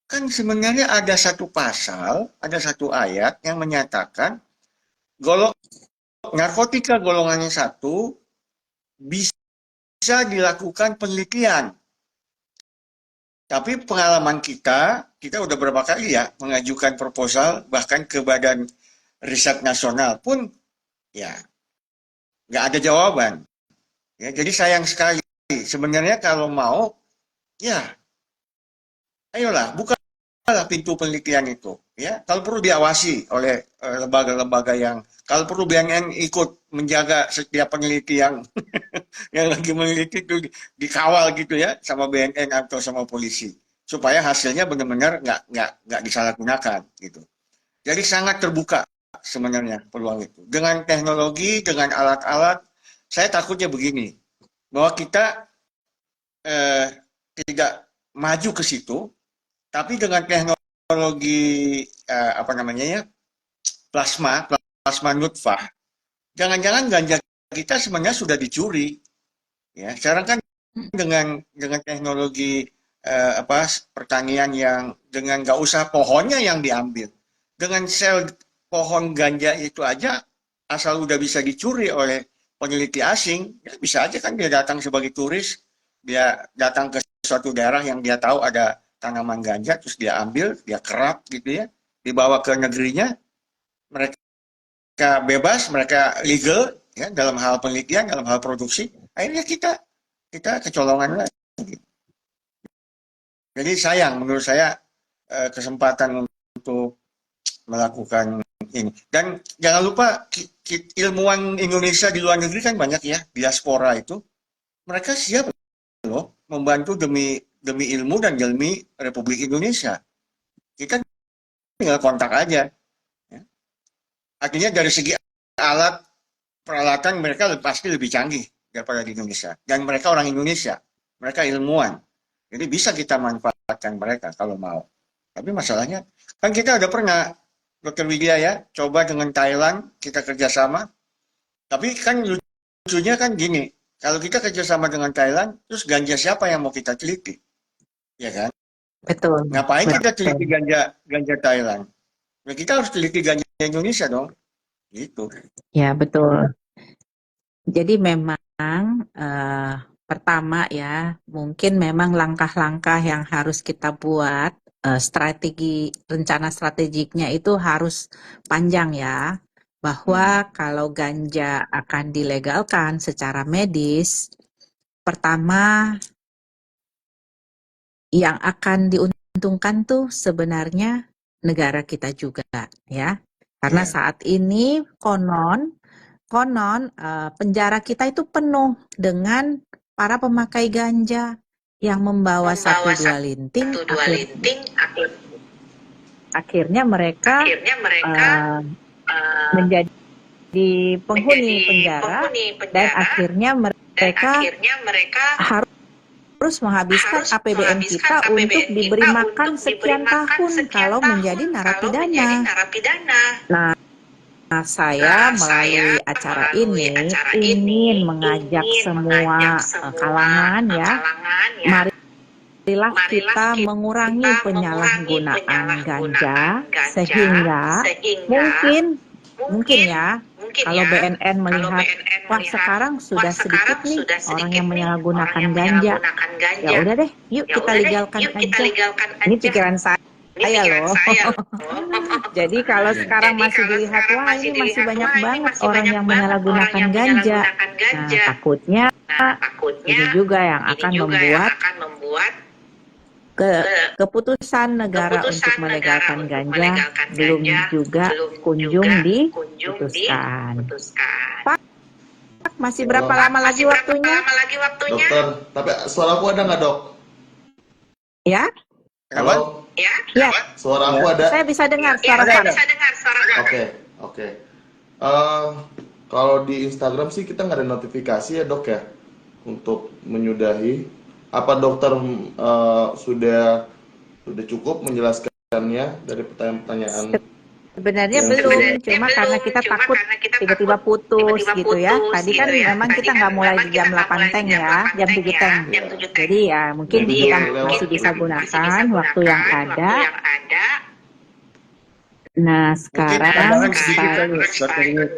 [SPEAKER 2] kan sebenarnya ada satu pasal, ada satu ayat yang menyatakan golong narkotika golongannya satu bisa dilakukan penelitian. Tapi pengalaman kita udah berapa kali ya mengajukan proposal bahkan ke Badan Riset Nasional pun ya nggak ada jawaban. Ya, jadi sayang sekali. Sebenarnya kalau mau, ya ayolah bukalah pintu penelitian itu. Ya, kalau perlu diawasi oleh lembaga-lembaga yang, kalau perlu BNN ikut menjaga setiap peneliti yang lagi meneliti itu dikawal gitu ya sama BNN atau sama polisi supaya hasilnya benar-benar nggak disalahgunakan gitu. Jadi sangat terbuka sebenarnya peluang itu. Dengan teknologi, dengan alat-alat, saya takutnya begini, bahwa kita eh, tidak maju ke situ, tapi dengan teknologi apa namanya ya, plasma nutfah, jangan-jangan ganja kita sebenarnya sudah dicuri. Ya, sekarang kan dengan teknologi apa pertanian yang dengan nggak usah pohonnya yang diambil, dengan sel pohon ganja itu aja asal udah bisa dicuri oleh peneliti asing, ya bisa aja kan dia datang sebagai turis, dia datang ke suatu daerah yang dia tahu ada tanaman ganja, terus dia ambil, dia kerap gitu ya, dibawa ke negerinya, mereka bebas, mereka legal ya dalam hal penelitian, dalam hal produksi, akhirnya kita kecolongan lagi. Jadi sayang menurut saya kesempatan untuk melakukan ini. Dan jangan lupa ilmuwan Indonesia di luar negeri kan banyak ya, diaspora itu. Mereka siap loh membantu demi ilmu dan demi Republik Indonesia. Kita tinggal kontak aja. Ya. Artinya dari segi alat peralatan mereka pasti lebih canggih daripada di Indonesia. Dan mereka orang Indonesia, mereka ilmuwan. Jadi bisa kita manfaatkan mereka kalau mau. Tapi masalahnya, kan kita udah pernah, Dokter Widya ya, coba dengan Thailand, kita kerjasama. Tapi kan lucunya kan gini, kalau kita kerjasama dengan Thailand, terus ganja siapa yang mau kita teliti? Ya kan?
[SPEAKER 1] Betul,
[SPEAKER 2] Ngapain kita teliti
[SPEAKER 1] betul.
[SPEAKER 2] ganja ganja Thailand? Ya kita harus teliti ganja Indonesia dong. Gitu.
[SPEAKER 1] Ya, betul. Jadi memang pertama ya, mungkin memang langkah-langkah yang harus kita buat, strategi, rencana strategiknya itu harus panjang ya. Bahwa kalau ganja akan dilegalkan secara medis, pertama yang akan diuntungkan tuh sebenarnya negara kita juga ya. Karena
[SPEAKER 2] Iya.
[SPEAKER 1] saat ini konon penjara kita itu penuh dengan para pemakai ganja yang membawa
[SPEAKER 3] membawa
[SPEAKER 1] satu dua linting,
[SPEAKER 3] satu dua linting,
[SPEAKER 1] akhirnya mereka
[SPEAKER 3] akhirnya mereka
[SPEAKER 1] eh,
[SPEAKER 3] eh,
[SPEAKER 1] menjadi penghuni
[SPEAKER 3] menjadi
[SPEAKER 1] penjara
[SPEAKER 3] penghuni
[SPEAKER 1] dan
[SPEAKER 3] penjara
[SPEAKER 1] akhirnya
[SPEAKER 3] dan
[SPEAKER 1] mereka
[SPEAKER 3] akhirnya mereka
[SPEAKER 1] harus menghabiskan
[SPEAKER 3] harus
[SPEAKER 1] APBN
[SPEAKER 3] menghabiskan
[SPEAKER 1] kita untuk
[SPEAKER 3] APBN
[SPEAKER 1] diberi
[SPEAKER 3] kita
[SPEAKER 1] makan
[SPEAKER 3] untuk diberi
[SPEAKER 1] sekian
[SPEAKER 3] makan
[SPEAKER 1] tahun
[SPEAKER 3] sekian
[SPEAKER 1] kalau menjadi
[SPEAKER 3] tahun kalau menjadi
[SPEAKER 1] narapidana.
[SPEAKER 3] narapidana.
[SPEAKER 1] Nah, saya
[SPEAKER 3] Nah, saya
[SPEAKER 1] melalui acara
[SPEAKER 3] melalui
[SPEAKER 1] ini
[SPEAKER 3] acara
[SPEAKER 1] ingin
[SPEAKER 3] ini
[SPEAKER 1] mengajak
[SPEAKER 3] ingin mengajak
[SPEAKER 1] semua
[SPEAKER 3] semua
[SPEAKER 1] kalangan ya,
[SPEAKER 3] kalangan ya,
[SPEAKER 1] marilah
[SPEAKER 3] marilah
[SPEAKER 1] kita mengurangi
[SPEAKER 3] kita mengurangi
[SPEAKER 1] penyalahgunaan
[SPEAKER 3] penyalahgunaan
[SPEAKER 1] ganja
[SPEAKER 3] ganja
[SPEAKER 1] sehingga
[SPEAKER 3] sehingga
[SPEAKER 1] mungkin
[SPEAKER 3] mungkin
[SPEAKER 1] ya
[SPEAKER 3] mungkin
[SPEAKER 1] kalau
[SPEAKER 3] ya
[SPEAKER 1] BNN
[SPEAKER 3] kalau
[SPEAKER 1] melihat
[SPEAKER 3] BNN
[SPEAKER 1] wah
[SPEAKER 3] melihat
[SPEAKER 1] sekarang
[SPEAKER 3] wah
[SPEAKER 1] sudah sedikit
[SPEAKER 3] sekarang
[SPEAKER 1] nih
[SPEAKER 3] sudah
[SPEAKER 1] orang
[SPEAKER 3] sedikit
[SPEAKER 1] yang
[SPEAKER 3] nih orang
[SPEAKER 1] menyalahgunakan
[SPEAKER 3] yang
[SPEAKER 1] ganja.
[SPEAKER 3] menyalahgunakan
[SPEAKER 1] Ya
[SPEAKER 3] ganja,
[SPEAKER 1] udah deh, yuk
[SPEAKER 3] ya
[SPEAKER 1] kita
[SPEAKER 3] udah deh
[SPEAKER 1] legalkan
[SPEAKER 3] yuk kita
[SPEAKER 1] aja.
[SPEAKER 3] legalkan
[SPEAKER 1] Ini
[SPEAKER 3] aja.
[SPEAKER 1] pikiran
[SPEAKER 3] Ini
[SPEAKER 1] saya
[SPEAKER 3] pikiran
[SPEAKER 1] loh.
[SPEAKER 3] saya loh.
[SPEAKER 1] Jadi kalau sekarang
[SPEAKER 3] Jadi
[SPEAKER 1] masih
[SPEAKER 3] kalau
[SPEAKER 1] dilihat
[SPEAKER 3] sekarang
[SPEAKER 1] wah
[SPEAKER 3] masih
[SPEAKER 1] ini masih
[SPEAKER 3] dilihat
[SPEAKER 1] banyak
[SPEAKER 3] wah ini
[SPEAKER 1] banget
[SPEAKER 3] masih
[SPEAKER 1] orang
[SPEAKER 3] banyak
[SPEAKER 1] yang
[SPEAKER 3] banget orang
[SPEAKER 1] menyalahgunakan
[SPEAKER 3] yang
[SPEAKER 1] ganja.
[SPEAKER 3] menyalahgunakan
[SPEAKER 1] Nah,
[SPEAKER 3] ganja.
[SPEAKER 1] takutnya
[SPEAKER 3] Nah,
[SPEAKER 1] ini
[SPEAKER 3] takutnya
[SPEAKER 1] juga yang
[SPEAKER 3] ini
[SPEAKER 1] akan
[SPEAKER 3] juga yang
[SPEAKER 1] membuat
[SPEAKER 3] akan membuat
[SPEAKER 1] keputusan negara untuk
[SPEAKER 3] keputusan negara
[SPEAKER 1] melegalkan
[SPEAKER 3] untuk
[SPEAKER 1] ganja
[SPEAKER 3] melegalkan
[SPEAKER 1] belum
[SPEAKER 3] ganja
[SPEAKER 1] juga
[SPEAKER 3] belum
[SPEAKER 1] kunjung
[SPEAKER 3] juga kunjung
[SPEAKER 1] diputuskan.
[SPEAKER 3] diputuskan.
[SPEAKER 1] Pak, masih
[SPEAKER 4] Ya,
[SPEAKER 1] berapa
[SPEAKER 4] halo.
[SPEAKER 1] lama lagi
[SPEAKER 3] Masih berapa
[SPEAKER 1] waktunya?
[SPEAKER 3] lama lagi waktunya?
[SPEAKER 4] Dokter, tapi suaraku ada nggak dok?
[SPEAKER 1] Ya?
[SPEAKER 2] Kenapa?
[SPEAKER 4] Halo,
[SPEAKER 3] Ya?
[SPEAKER 1] Ya,
[SPEAKER 4] suara aku
[SPEAKER 2] Ya.
[SPEAKER 4] ada?
[SPEAKER 1] saya bisa dengar
[SPEAKER 3] Ya,
[SPEAKER 1] suara
[SPEAKER 3] saya
[SPEAKER 1] Pak.
[SPEAKER 3] bisa dengar suara Pak.
[SPEAKER 4] Oke, oke. Eh, Kalau di Instagram sih kita nggak ada notifikasi ya dok ya untuk menyudahi. Apa dokter sudah cukup menjelaskannya dari pertanyaan-pertanyaan
[SPEAKER 1] Sebenarnya
[SPEAKER 4] yang
[SPEAKER 1] belum,
[SPEAKER 4] sudah?
[SPEAKER 1] cuma karena kita
[SPEAKER 3] cuma
[SPEAKER 1] takut
[SPEAKER 3] karena kita
[SPEAKER 1] tiba-tiba
[SPEAKER 3] takut
[SPEAKER 1] putus
[SPEAKER 3] tiba-tiba
[SPEAKER 1] gitu ya.
[SPEAKER 3] putus
[SPEAKER 1] Tadi kan
[SPEAKER 3] gitu ya.
[SPEAKER 1] memang
[SPEAKER 3] Tadi
[SPEAKER 1] kita
[SPEAKER 3] kan
[SPEAKER 1] nggak mulai
[SPEAKER 3] memang
[SPEAKER 1] di
[SPEAKER 3] kita
[SPEAKER 1] jam
[SPEAKER 3] nggak
[SPEAKER 1] 8
[SPEAKER 3] mulai di
[SPEAKER 1] teng
[SPEAKER 3] jam
[SPEAKER 1] ya,
[SPEAKER 3] 8
[SPEAKER 1] jam
[SPEAKER 3] teng
[SPEAKER 1] 7
[SPEAKER 3] ya,
[SPEAKER 1] teng.
[SPEAKER 3] jam 7 teng.
[SPEAKER 1] Jadi ya mungkin
[SPEAKER 4] Jam
[SPEAKER 3] Jadi
[SPEAKER 1] kita
[SPEAKER 3] ya
[SPEAKER 4] 7 lewat
[SPEAKER 1] masih
[SPEAKER 3] mungkin
[SPEAKER 1] bisa
[SPEAKER 3] kita
[SPEAKER 4] begitu.
[SPEAKER 3] masih bisa
[SPEAKER 1] gunakan waktu yang
[SPEAKER 3] gunakan waktu
[SPEAKER 1] ada.
[SPEAKER 3] yang ada.
[SPEAKER 1] Nah,
[SPEAKER 2] Mungkin
[SPEAKER 1] sekarang
[SPEAKER 2] tambahan sedikit
[SPEAKER 1] saya,
[SPEAKER 2] lagi, Dokter Yud.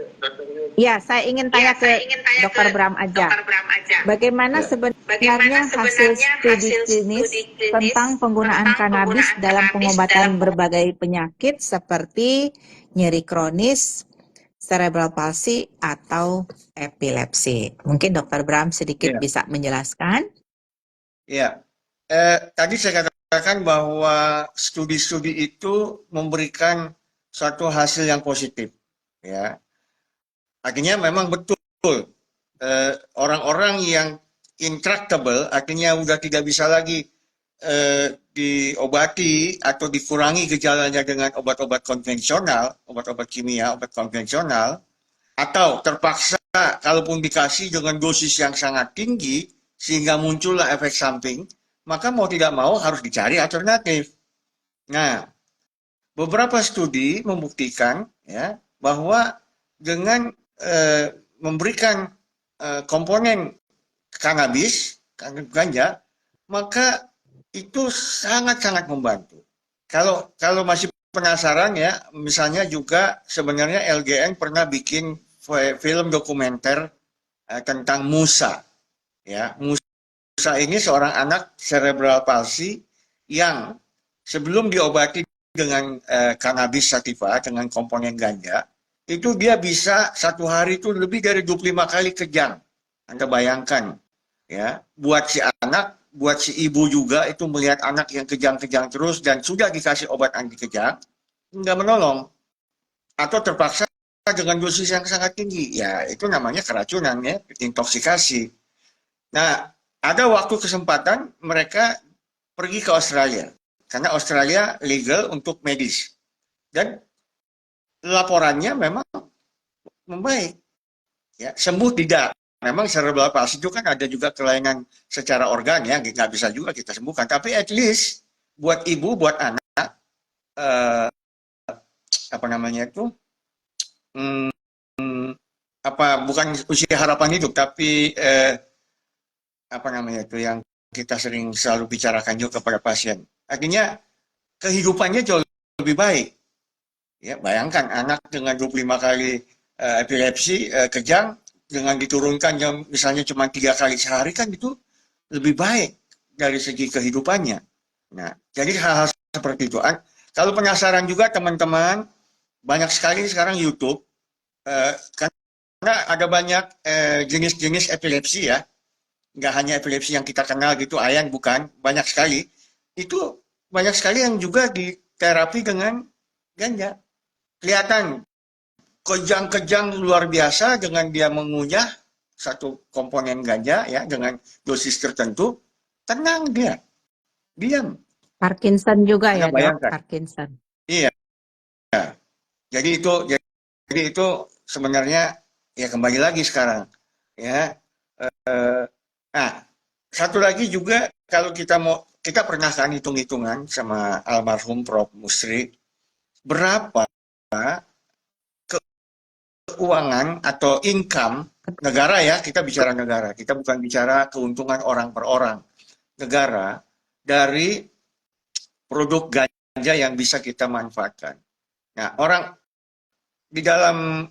[SPEAKER 1] ya saya ingin
[SPEAKER 3] Ya,
[SPEAKER 1] tanya
[SPEAKER 3] saya
[SPEAKER 1] ke
[SPEAKER 3] ingin tanya ke
[SPEAKER 1] Dokter Bram aja.
[SPEAKER 3] Dokter Bram aja.
[SPEAKER 1] Bagaimana
[SPEAKER 4] Ya,
[SPEAKER 1] sebenarnya
[SPEAKER 3] Bagaimana
[SPEAKER 1] hasil
[SPEAKER 3] sebenarnya
[SPEAKER 1] studi
[SPEAKER 3] hasil
[SPEAKER 1] klinis
[SPEAKER 3] studi klinis
[SPEAKER 1] tentang penggunaan
[SPEAKER 3] tentang
[SPEAKER 1] kanabis
[SPEAKER 3] penggunaan
[SPEAKER 1] dalam
[SPEAKER 3] kanabis dalam
[SPEAKER 1] pengobatan berbagai penyakit seperti nyeri kronis, cerebral palsy, atau epilepsi? Mungkin Dokter Bram sedikit
[SPEAKER 2] Iya.
[SPEAKER 1] bisa menjelaskan.
[SPEAKER 2] Iya. Tadi saya katakan bahwa studi-studi itu memberikan suatu hasil yang positif. Ya, artinya memang betul orang-orang yang intractable, artinya udah tidak bisa lagi diobati atau dikurangi gejalanya dengan obat-obat konvensional, obat-obat kimia, obat konvensional, atau terpaksa kalaupun dikasih dengan dosis yang sangat tinggi sehingga muncullah efek samping, maka mau tidak mau harus dicari alternatif. Nah, beberapa studi membuktikan ya bahwa dengan memberikan komponen kanabis, ganja, maka itu sangat-sangat membantu. Kalau masih penasaran ya, misalnya juga sebenarnya LGN pernah bikin film dokumenter tentang Musa. Ya, Musa ini seorang anak cerebral palsy yang sebelum diobati dengan kanabis sativa dengan komponen ganja, itu dia bisa satu hari itu lebih dari 25 kali kejang. Anda bayangkan, ya, buat si anak, buat si ibu juga itu melihat anak yang kejang-kejang terus dan sudah dikasih obat anti kejang, nggak menolong atau terpaksa dengan dosis yang sangat tinggi. Ya, itu namanya keracunan ya, intoksikasi. Nah, ada waktu kesempatan mereka pergi ke Australia karena Australia legal untuk medis dan laporannya memang membaik, ya, sembuh tidak, memang cerebral palsy itu kan ada juga kelainan secara organ ya, nggak bisa juga kita sembuhkan. Tapi at least buat ibu, buat anak, eh, apa namanya itu, hmm, apa bukan usia harapan hidup, tapi apa namanya itu yang kita sering selalu bicarakan juga kepada pasien. Artinya kehidupannya jauh lebih baik. Ya, bayangkan anak dengan 25 kali epilepsi kejang dengan diturunkan yang misalnya cuma 3 kali sehari kan itu lebih baik dari segi kehidupannya. Nah, jadi hal-hal seperti itu. Kalau penasaran juga teman-teman, banyak sekali sekarang YouTube karena ada banyak jenis-jenis epilepsi ya. Nggak hanya epilepsi yang kita kenal gitu, ayan bukan, banyak sekali. Itu banyak sekali yang juga diterapi dengan ganja. Kelihatan kejang-kejang luar biasa dengan dia mengunyah satu komponen ganja ya dengan dosis tertentu, tenang dia, diam.
[SPEAKER 1] Parkinson juga
[SPEAKER 2] Anda
[SPEAKER 1] ya, Dok?
[SPEAKER 2] bayangkan.
[SPEAKER 1] Parkinson.
[SPEAKER 2] Iya. Jadi itu sebenarnya ya kembali lagi sekarang ya. Nah, satu lagi juga kalau kita pernah kan hitung-hitungan sama almarhum Prof. Musri berapa keuangan atau income negara ya, kita bicara negara, kita bukan bicara keuntungan orang per orang, negara dari produk ganja yang bisa kita manfaatkan. Nah, orang di dalam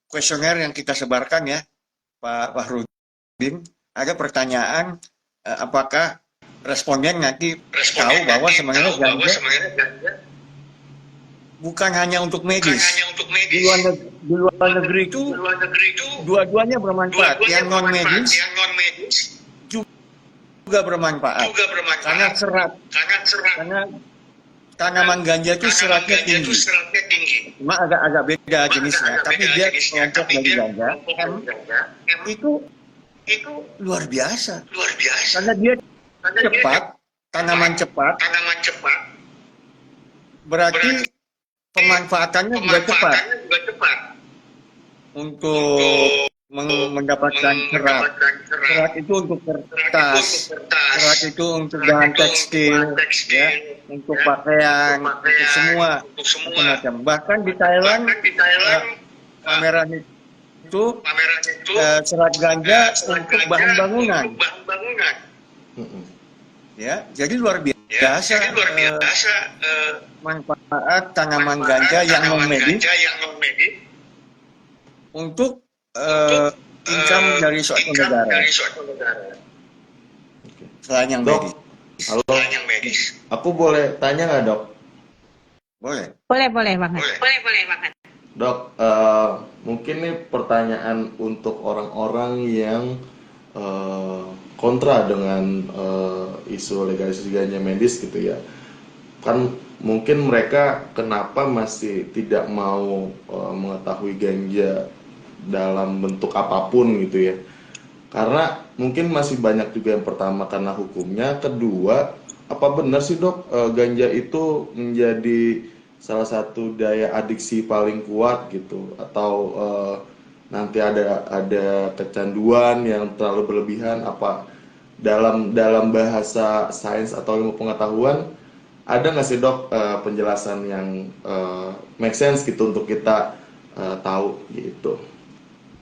[SPEAKER 2] kuesioner yang kita sebarkan ya, Pak Fahrudin, ada pertanyaan apakah responden nanti tahu bahwa sebenarnya ganja bukan hanya untuk medis. Di luar negeri itu dua-duanya bermanfaat. Yang non medis juga bermanfaat. Karena karena tanaman ganja itu seratnya tinggi. Cuma agak beda jenisnya, tapi dia kelompok dari ganja M itu luar biasa. Karena dia cepat, tanaman cepat, berarti pemanfaatannya juga cepat untuk mendapatkan serat. Serat itu untuk kertas, serat itu untuk bahan tekstil, ya, untuk pakaian, untuk semua macam-macam. Bahkan di Thailand, pameran itu serat ganja untuk bahan bangunan. Ya, jadi luar biasa manfaat tanaman ganja yang non medis untuk income dari suatu negara. Selain yang
[SPEAKER 4] Dok,
[SPEAKER 2] medis.
[SPEAKER 4] halo, aku boleh tanya nggak dok?
[SPEAKER 2] Boleh.
[SPEAKER 1] Boleh banget.
[SPEAKER 4] Dok, mungkin nih pertanyaan untuk orang-orang yang kontra dengan isu legalisasi ganja medis gitu ya. Kan mungkin mereka kenapa masih tidak mau mengetahui ganja dalam bentuk apapun gitu ya. Karena mungkin masih banyak juga yang pertama karena hukumnya, kedua apa benar sih dok ganja itu menjadi salah satu daya adiksi paling kuat gitu, atau nanti ada kecanduan yang terlalu berlebihan? Apa dalam bahasa sains atau ilmu pengetahuan ada nggak sih dok penjelasan yang make sense gitu untuk kita tahu gitu?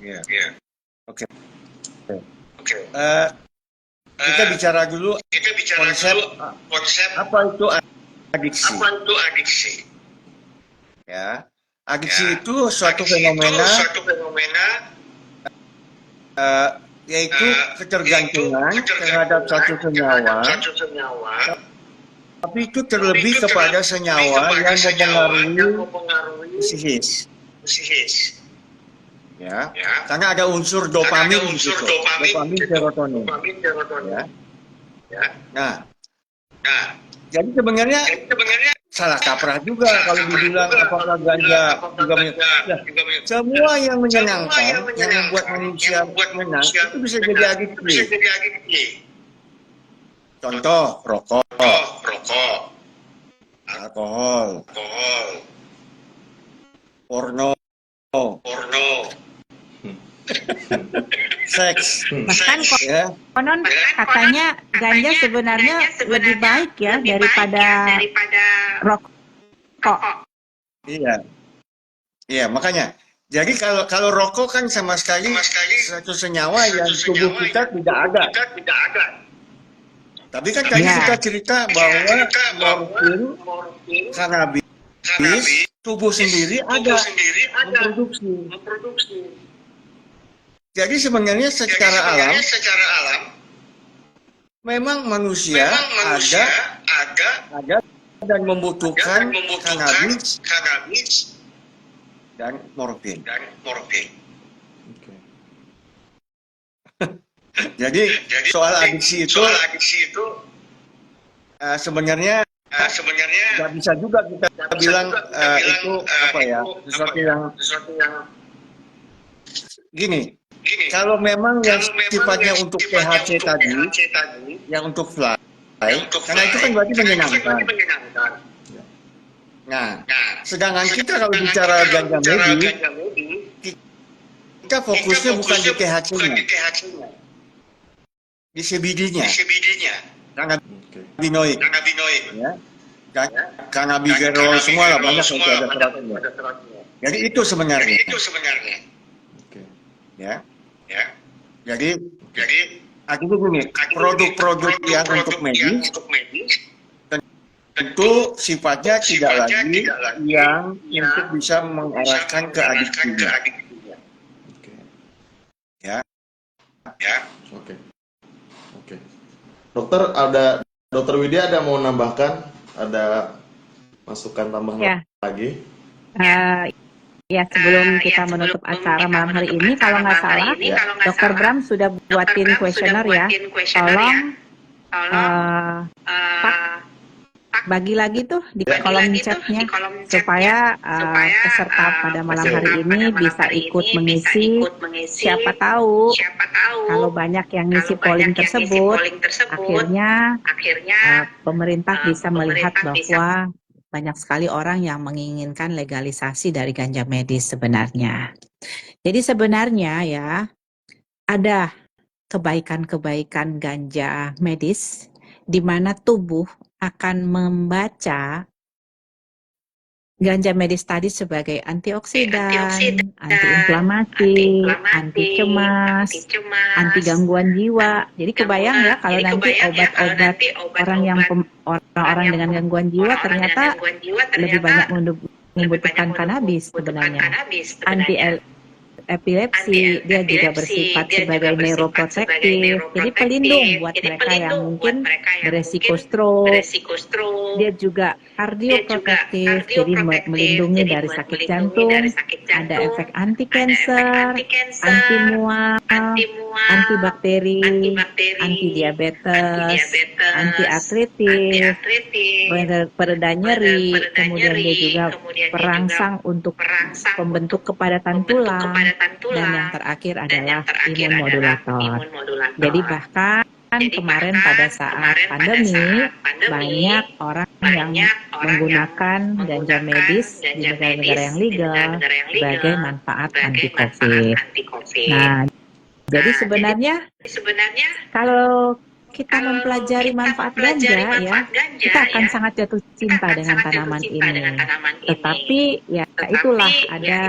[SPEAKER 2] Iya. Oke. Kita bicara dulu konsep apa itu adiksi. Ya, adiksi itu suatu fenomena yaitu ketergantungan terhadap satu senyawa, tapi itu terlebih kepada senyawa yang mempengaruhi psikis. Ya, karena ada unsur dopamin di situ, dopamin serotonin. Ya. Nah, jadi sebenarnya salah kaprah juga kalau dibilang apakah ganja juga semua yang menyenangkan, yang membuat manusia menang itu bisa jadi adiksi. Contoh rokok, alkohol, porno, seks.
[SPEAKER 1] Bahkan
[SPEAKER 2] Ya,
[SPEAKER 1] konon katanya ganja sebenarnya lebih baik ya daripada rokok.
[SPEAKER 2] iya, iya makanya. Jadi kalau rokok kan sama sekali satu senyawa yang tubuh kita tidak ada. Tapi kan tadi
[SPEAKER 1] Ya.
[SPEAKER 2] kita cerita bahwa morfin, kanabis, tubuh sendiri ada memproduksi. Jadi sebenarnya secara alam memang manusia ada dan membutuhkan kanabis dan morfin.
[SPEAKER 4] Oke.
[SPEAKER 2] Jadi soal adiksi itu sebenarnya nggak bisa juga kita bilang itu apa ya sesuatu yang gini. Kalau memang yang sifatnya untuk THC tadi, yang untuk fly, karena itu kan berarti menyenangkan. Nah, sedangkan kita kalau bicara ganja medis, kita fokusnya bukan di THC-nya, di CBD-nya, cannabinoid, ya, cannabigerol semua lah banyak yang ada seratnya. Jadi itu sebenarnya,
[SPEAKER 4] Oke.
[SPEAKER 2] ya. Jadi artinya gini, produk-produk yang untuk medis tentu sifatnya tidak lagi yang untuk bisa mengarahkan ke adiksinya.
[SPEAKER 4] Oke.
[SPEAKER 2] Ya.
[SPEAKER 4] Oke. Oke. Dokter Widya ada mau nambahkan? Ada masukan tambahan
[SPEAKER 1] Ya.
[SPEAKER 4] lagi?
[SPEAKER 1] Ya, sebelum kita menutup acara malam hari ini, kalau nggak salah, Dr. Bram sudah buatin kuesioner ya. Tolong Pak bagi lagi tuh di kolom chatnya supaya peserta pada malam hari ini bisa ikut mengisi. Siapa tahu kalau banyak yang ngisi polling tersebut, akhirnya pemerintah bisa melihat bahwa banyak sekali orang yang menginginkan legalisasi dari ganja medis sebenarnya. Jadi sebenarnya ya ada kebaikan-kebaikan ganja medis di mana tubuh akan membaca ganja medis tadi sebagai antioksidan, antiinflamasi, anti cemas, anti gangguan jiwa. Jadi kebayang ya kalau nanti obat-obat orang-orang dengan gangguan jiwa ternyata lebih banyak membutuhkan kanabis sebenarnya. Anti epilepsi, dia juga bersifat sebagai neuroprotektif, jadi pelindung buat mereka yang mungkin beresiko stroke. Dia juga kardioprotektif, jadi melindungi dari sakit jantung, ada efek anti kanker, anti mual, antibakteri, anti diabetes, anti artritis, pereda nyeri, kemudian dia juga perangsang untuk pembentuk kepadatan tulang. Dan yang terakhir adalah imunmodulator. Jadi bahkan kemarin pada saat pandemi banyak orang yang menggunakan ganja medis di negara-negara yang legal sebagai manfaat anti-COVID. Nah, jadi sebenarnya kalau kita mempelajari manfaat ganja ya, kita akan sangat jatuh cinta dengan tanaman ini. Tetapi ya itulah ada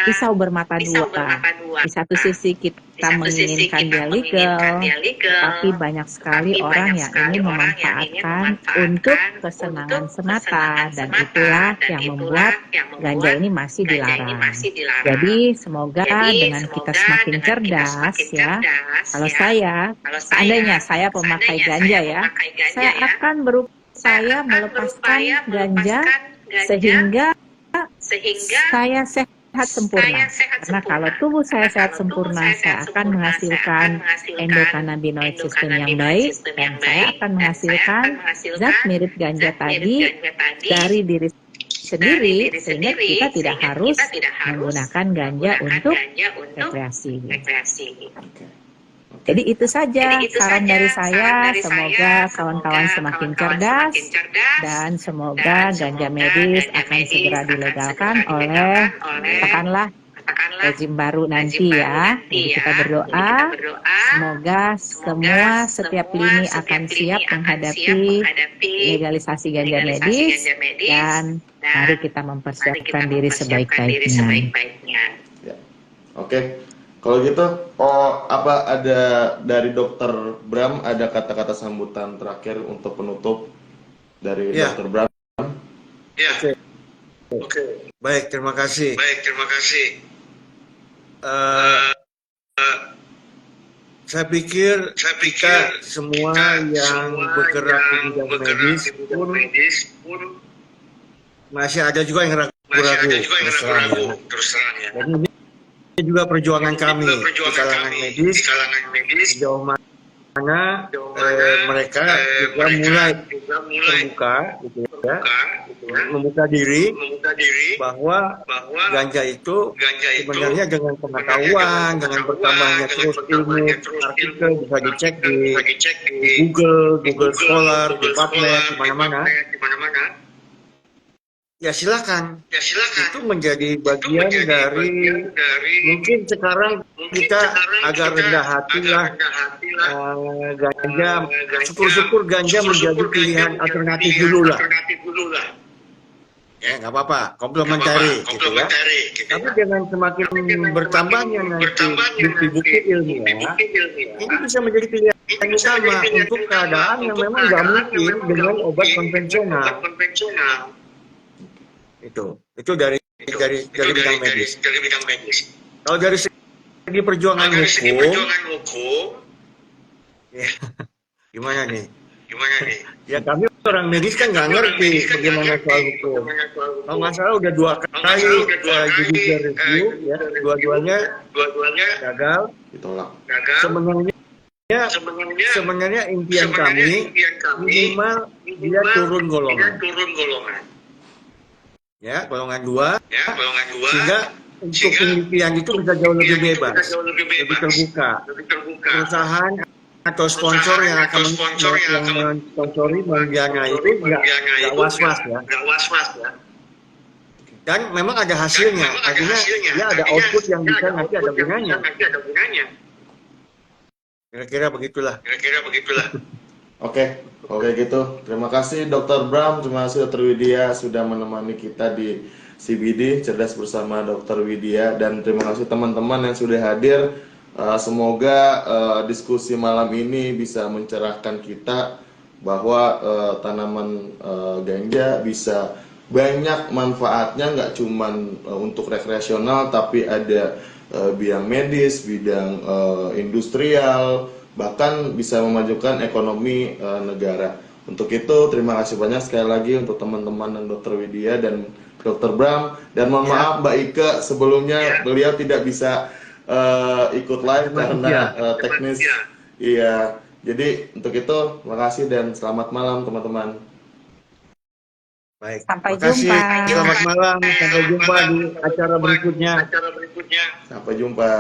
[SPEAKER 1] pisau bermata dua. Di satu sisi kita menginginkan dia legal, tapi banyak sekali orang yang ingin memanfaatkan untuk kesenangan semata, dan itulah yang membuat ganja ini masih dilarang. Jadi semoga dengan kita semakin cerdas ya, kalau seandainya saya pemakai ganja ya, saya akan berupaya melepaskan ganja sehingga saya sehat sempurna. Karena kalau tubuh saya sehat sempurna, saya akan menghasilkan endokannabinoid sistem yang baik, dan saya akan menghasilkan zat mirip ganja tadi dari diri sendiri, sehingga kita tidak harus menggunakan ganja untuk rekreasi. Jadi itu saja saran dari saya, semoga kawan-kawan semakin cerdas dan semoga ganja medis akan segera dilegalkan oleh katakanlah rezim baru nanti ya. Jadi kita berdoa semoga semua setiap lini akan siap menghadapi legalisasi ganja medis dan mari kita mempersiapkan diri sebaik-baiknya.
[SPEAKER 4] Ya. Oke. Kalau gitu, apa ada dari Dokter Bram ada kata-kata sambutan terakhir untuk penutup dari
[SPEAKER 2] Ya.
[SPEAKER 4] Dokter Bram?
[SPEAKER 2] Oke. Baik, terima kasih. Saya pikir kita semua yang bergerak di bidang medis pun masih ada juga yang ragu-ragu, terus terang ya. Dan ini juga perjuangan kami di kalangan medis, sejauh mana mereka juga mulai terbuka, gitu ya, membuka diri bahwa ganja itu sebenarnya dengan pengetahuan, dengan bertambahnya terus ilmu, artikel bisa dicek di Google Scholar, di PubMed, di mana-mana. Ya silakan. Itu menjadi bagian dari mungkin sekarang kita agak rendah hati lah. Ganja, syukur-syukur ganja menjadi pilihan alternatif dulu lah. Ya nggak apa-apa, komplementari gitu ya. Tapi dengan semakin bertambahnya nanti bukti-bukti ilmiah, ini bisa menjadi pilihan utama untuk keadaan yang memang nggak mungkin dengan obat konvensional. Itu dari bidang medis. Kalau dari segi perjuangan hukum, ya, gimana nih? Ya kami orang medis kan nggak ngerti bagaimana soal hukum. Kalau nggak salah udah 2 kali judicial review, ya dua-duanya gagal.
[SPEAKER 4] Ditolak.
[SPEAKER 2] Sebenarnya impian kami minimal dia turun golongan. Ya, golongan 2, sehingga untuk penelitian itu bisa jauh lebih bebas, lebih terbuka. Perusahaan atau sponsor yang akan mensponsori mendanai itu nggak was-was ya. Dan memang ada hasilnya, artinya dia ada output yang bisa nanti ada gunanya. Kira-kira begitulah.
[SPEAKER 4] Oke, gitu. Terima kasih Dokter Bram, terima kasih Dokter Widya sudah menemani kita di CBD Cerdas Bersama Dokter Widya, dan terima kasih teman-teman yang sudah hadir. Semoga diskusi malam ini bisa mencerahkan kita bahwa tanaman ganja bisa banyak manfaatnya, nggak cuman untuk rekreasional, tapi ada bidang medis, bidang industrial, bahkan bisa memajukan ekonomi negara. Untuk itu terima kasih banyak sekali lagi untuk teman-teman dan Dokter Widya dan Dokter Bram, dan mohon maaf Mbak Ike sebelumnya beliau tidak bisa ikut live karena teknis. Iya, jadi untuk itu terima kasih dan selamat malam teman-teman.
[SPEAKER 2] Baik.
[SPEAKER 1] Sampai
[SPEAKER 2] Terima kasih.
[SPEAKER 1] jumpa.
[SPEAKER 2] Selamat malam. Sampai jumpa di acara berikutnya.
[SPEAKER 4] Sampai jumpa.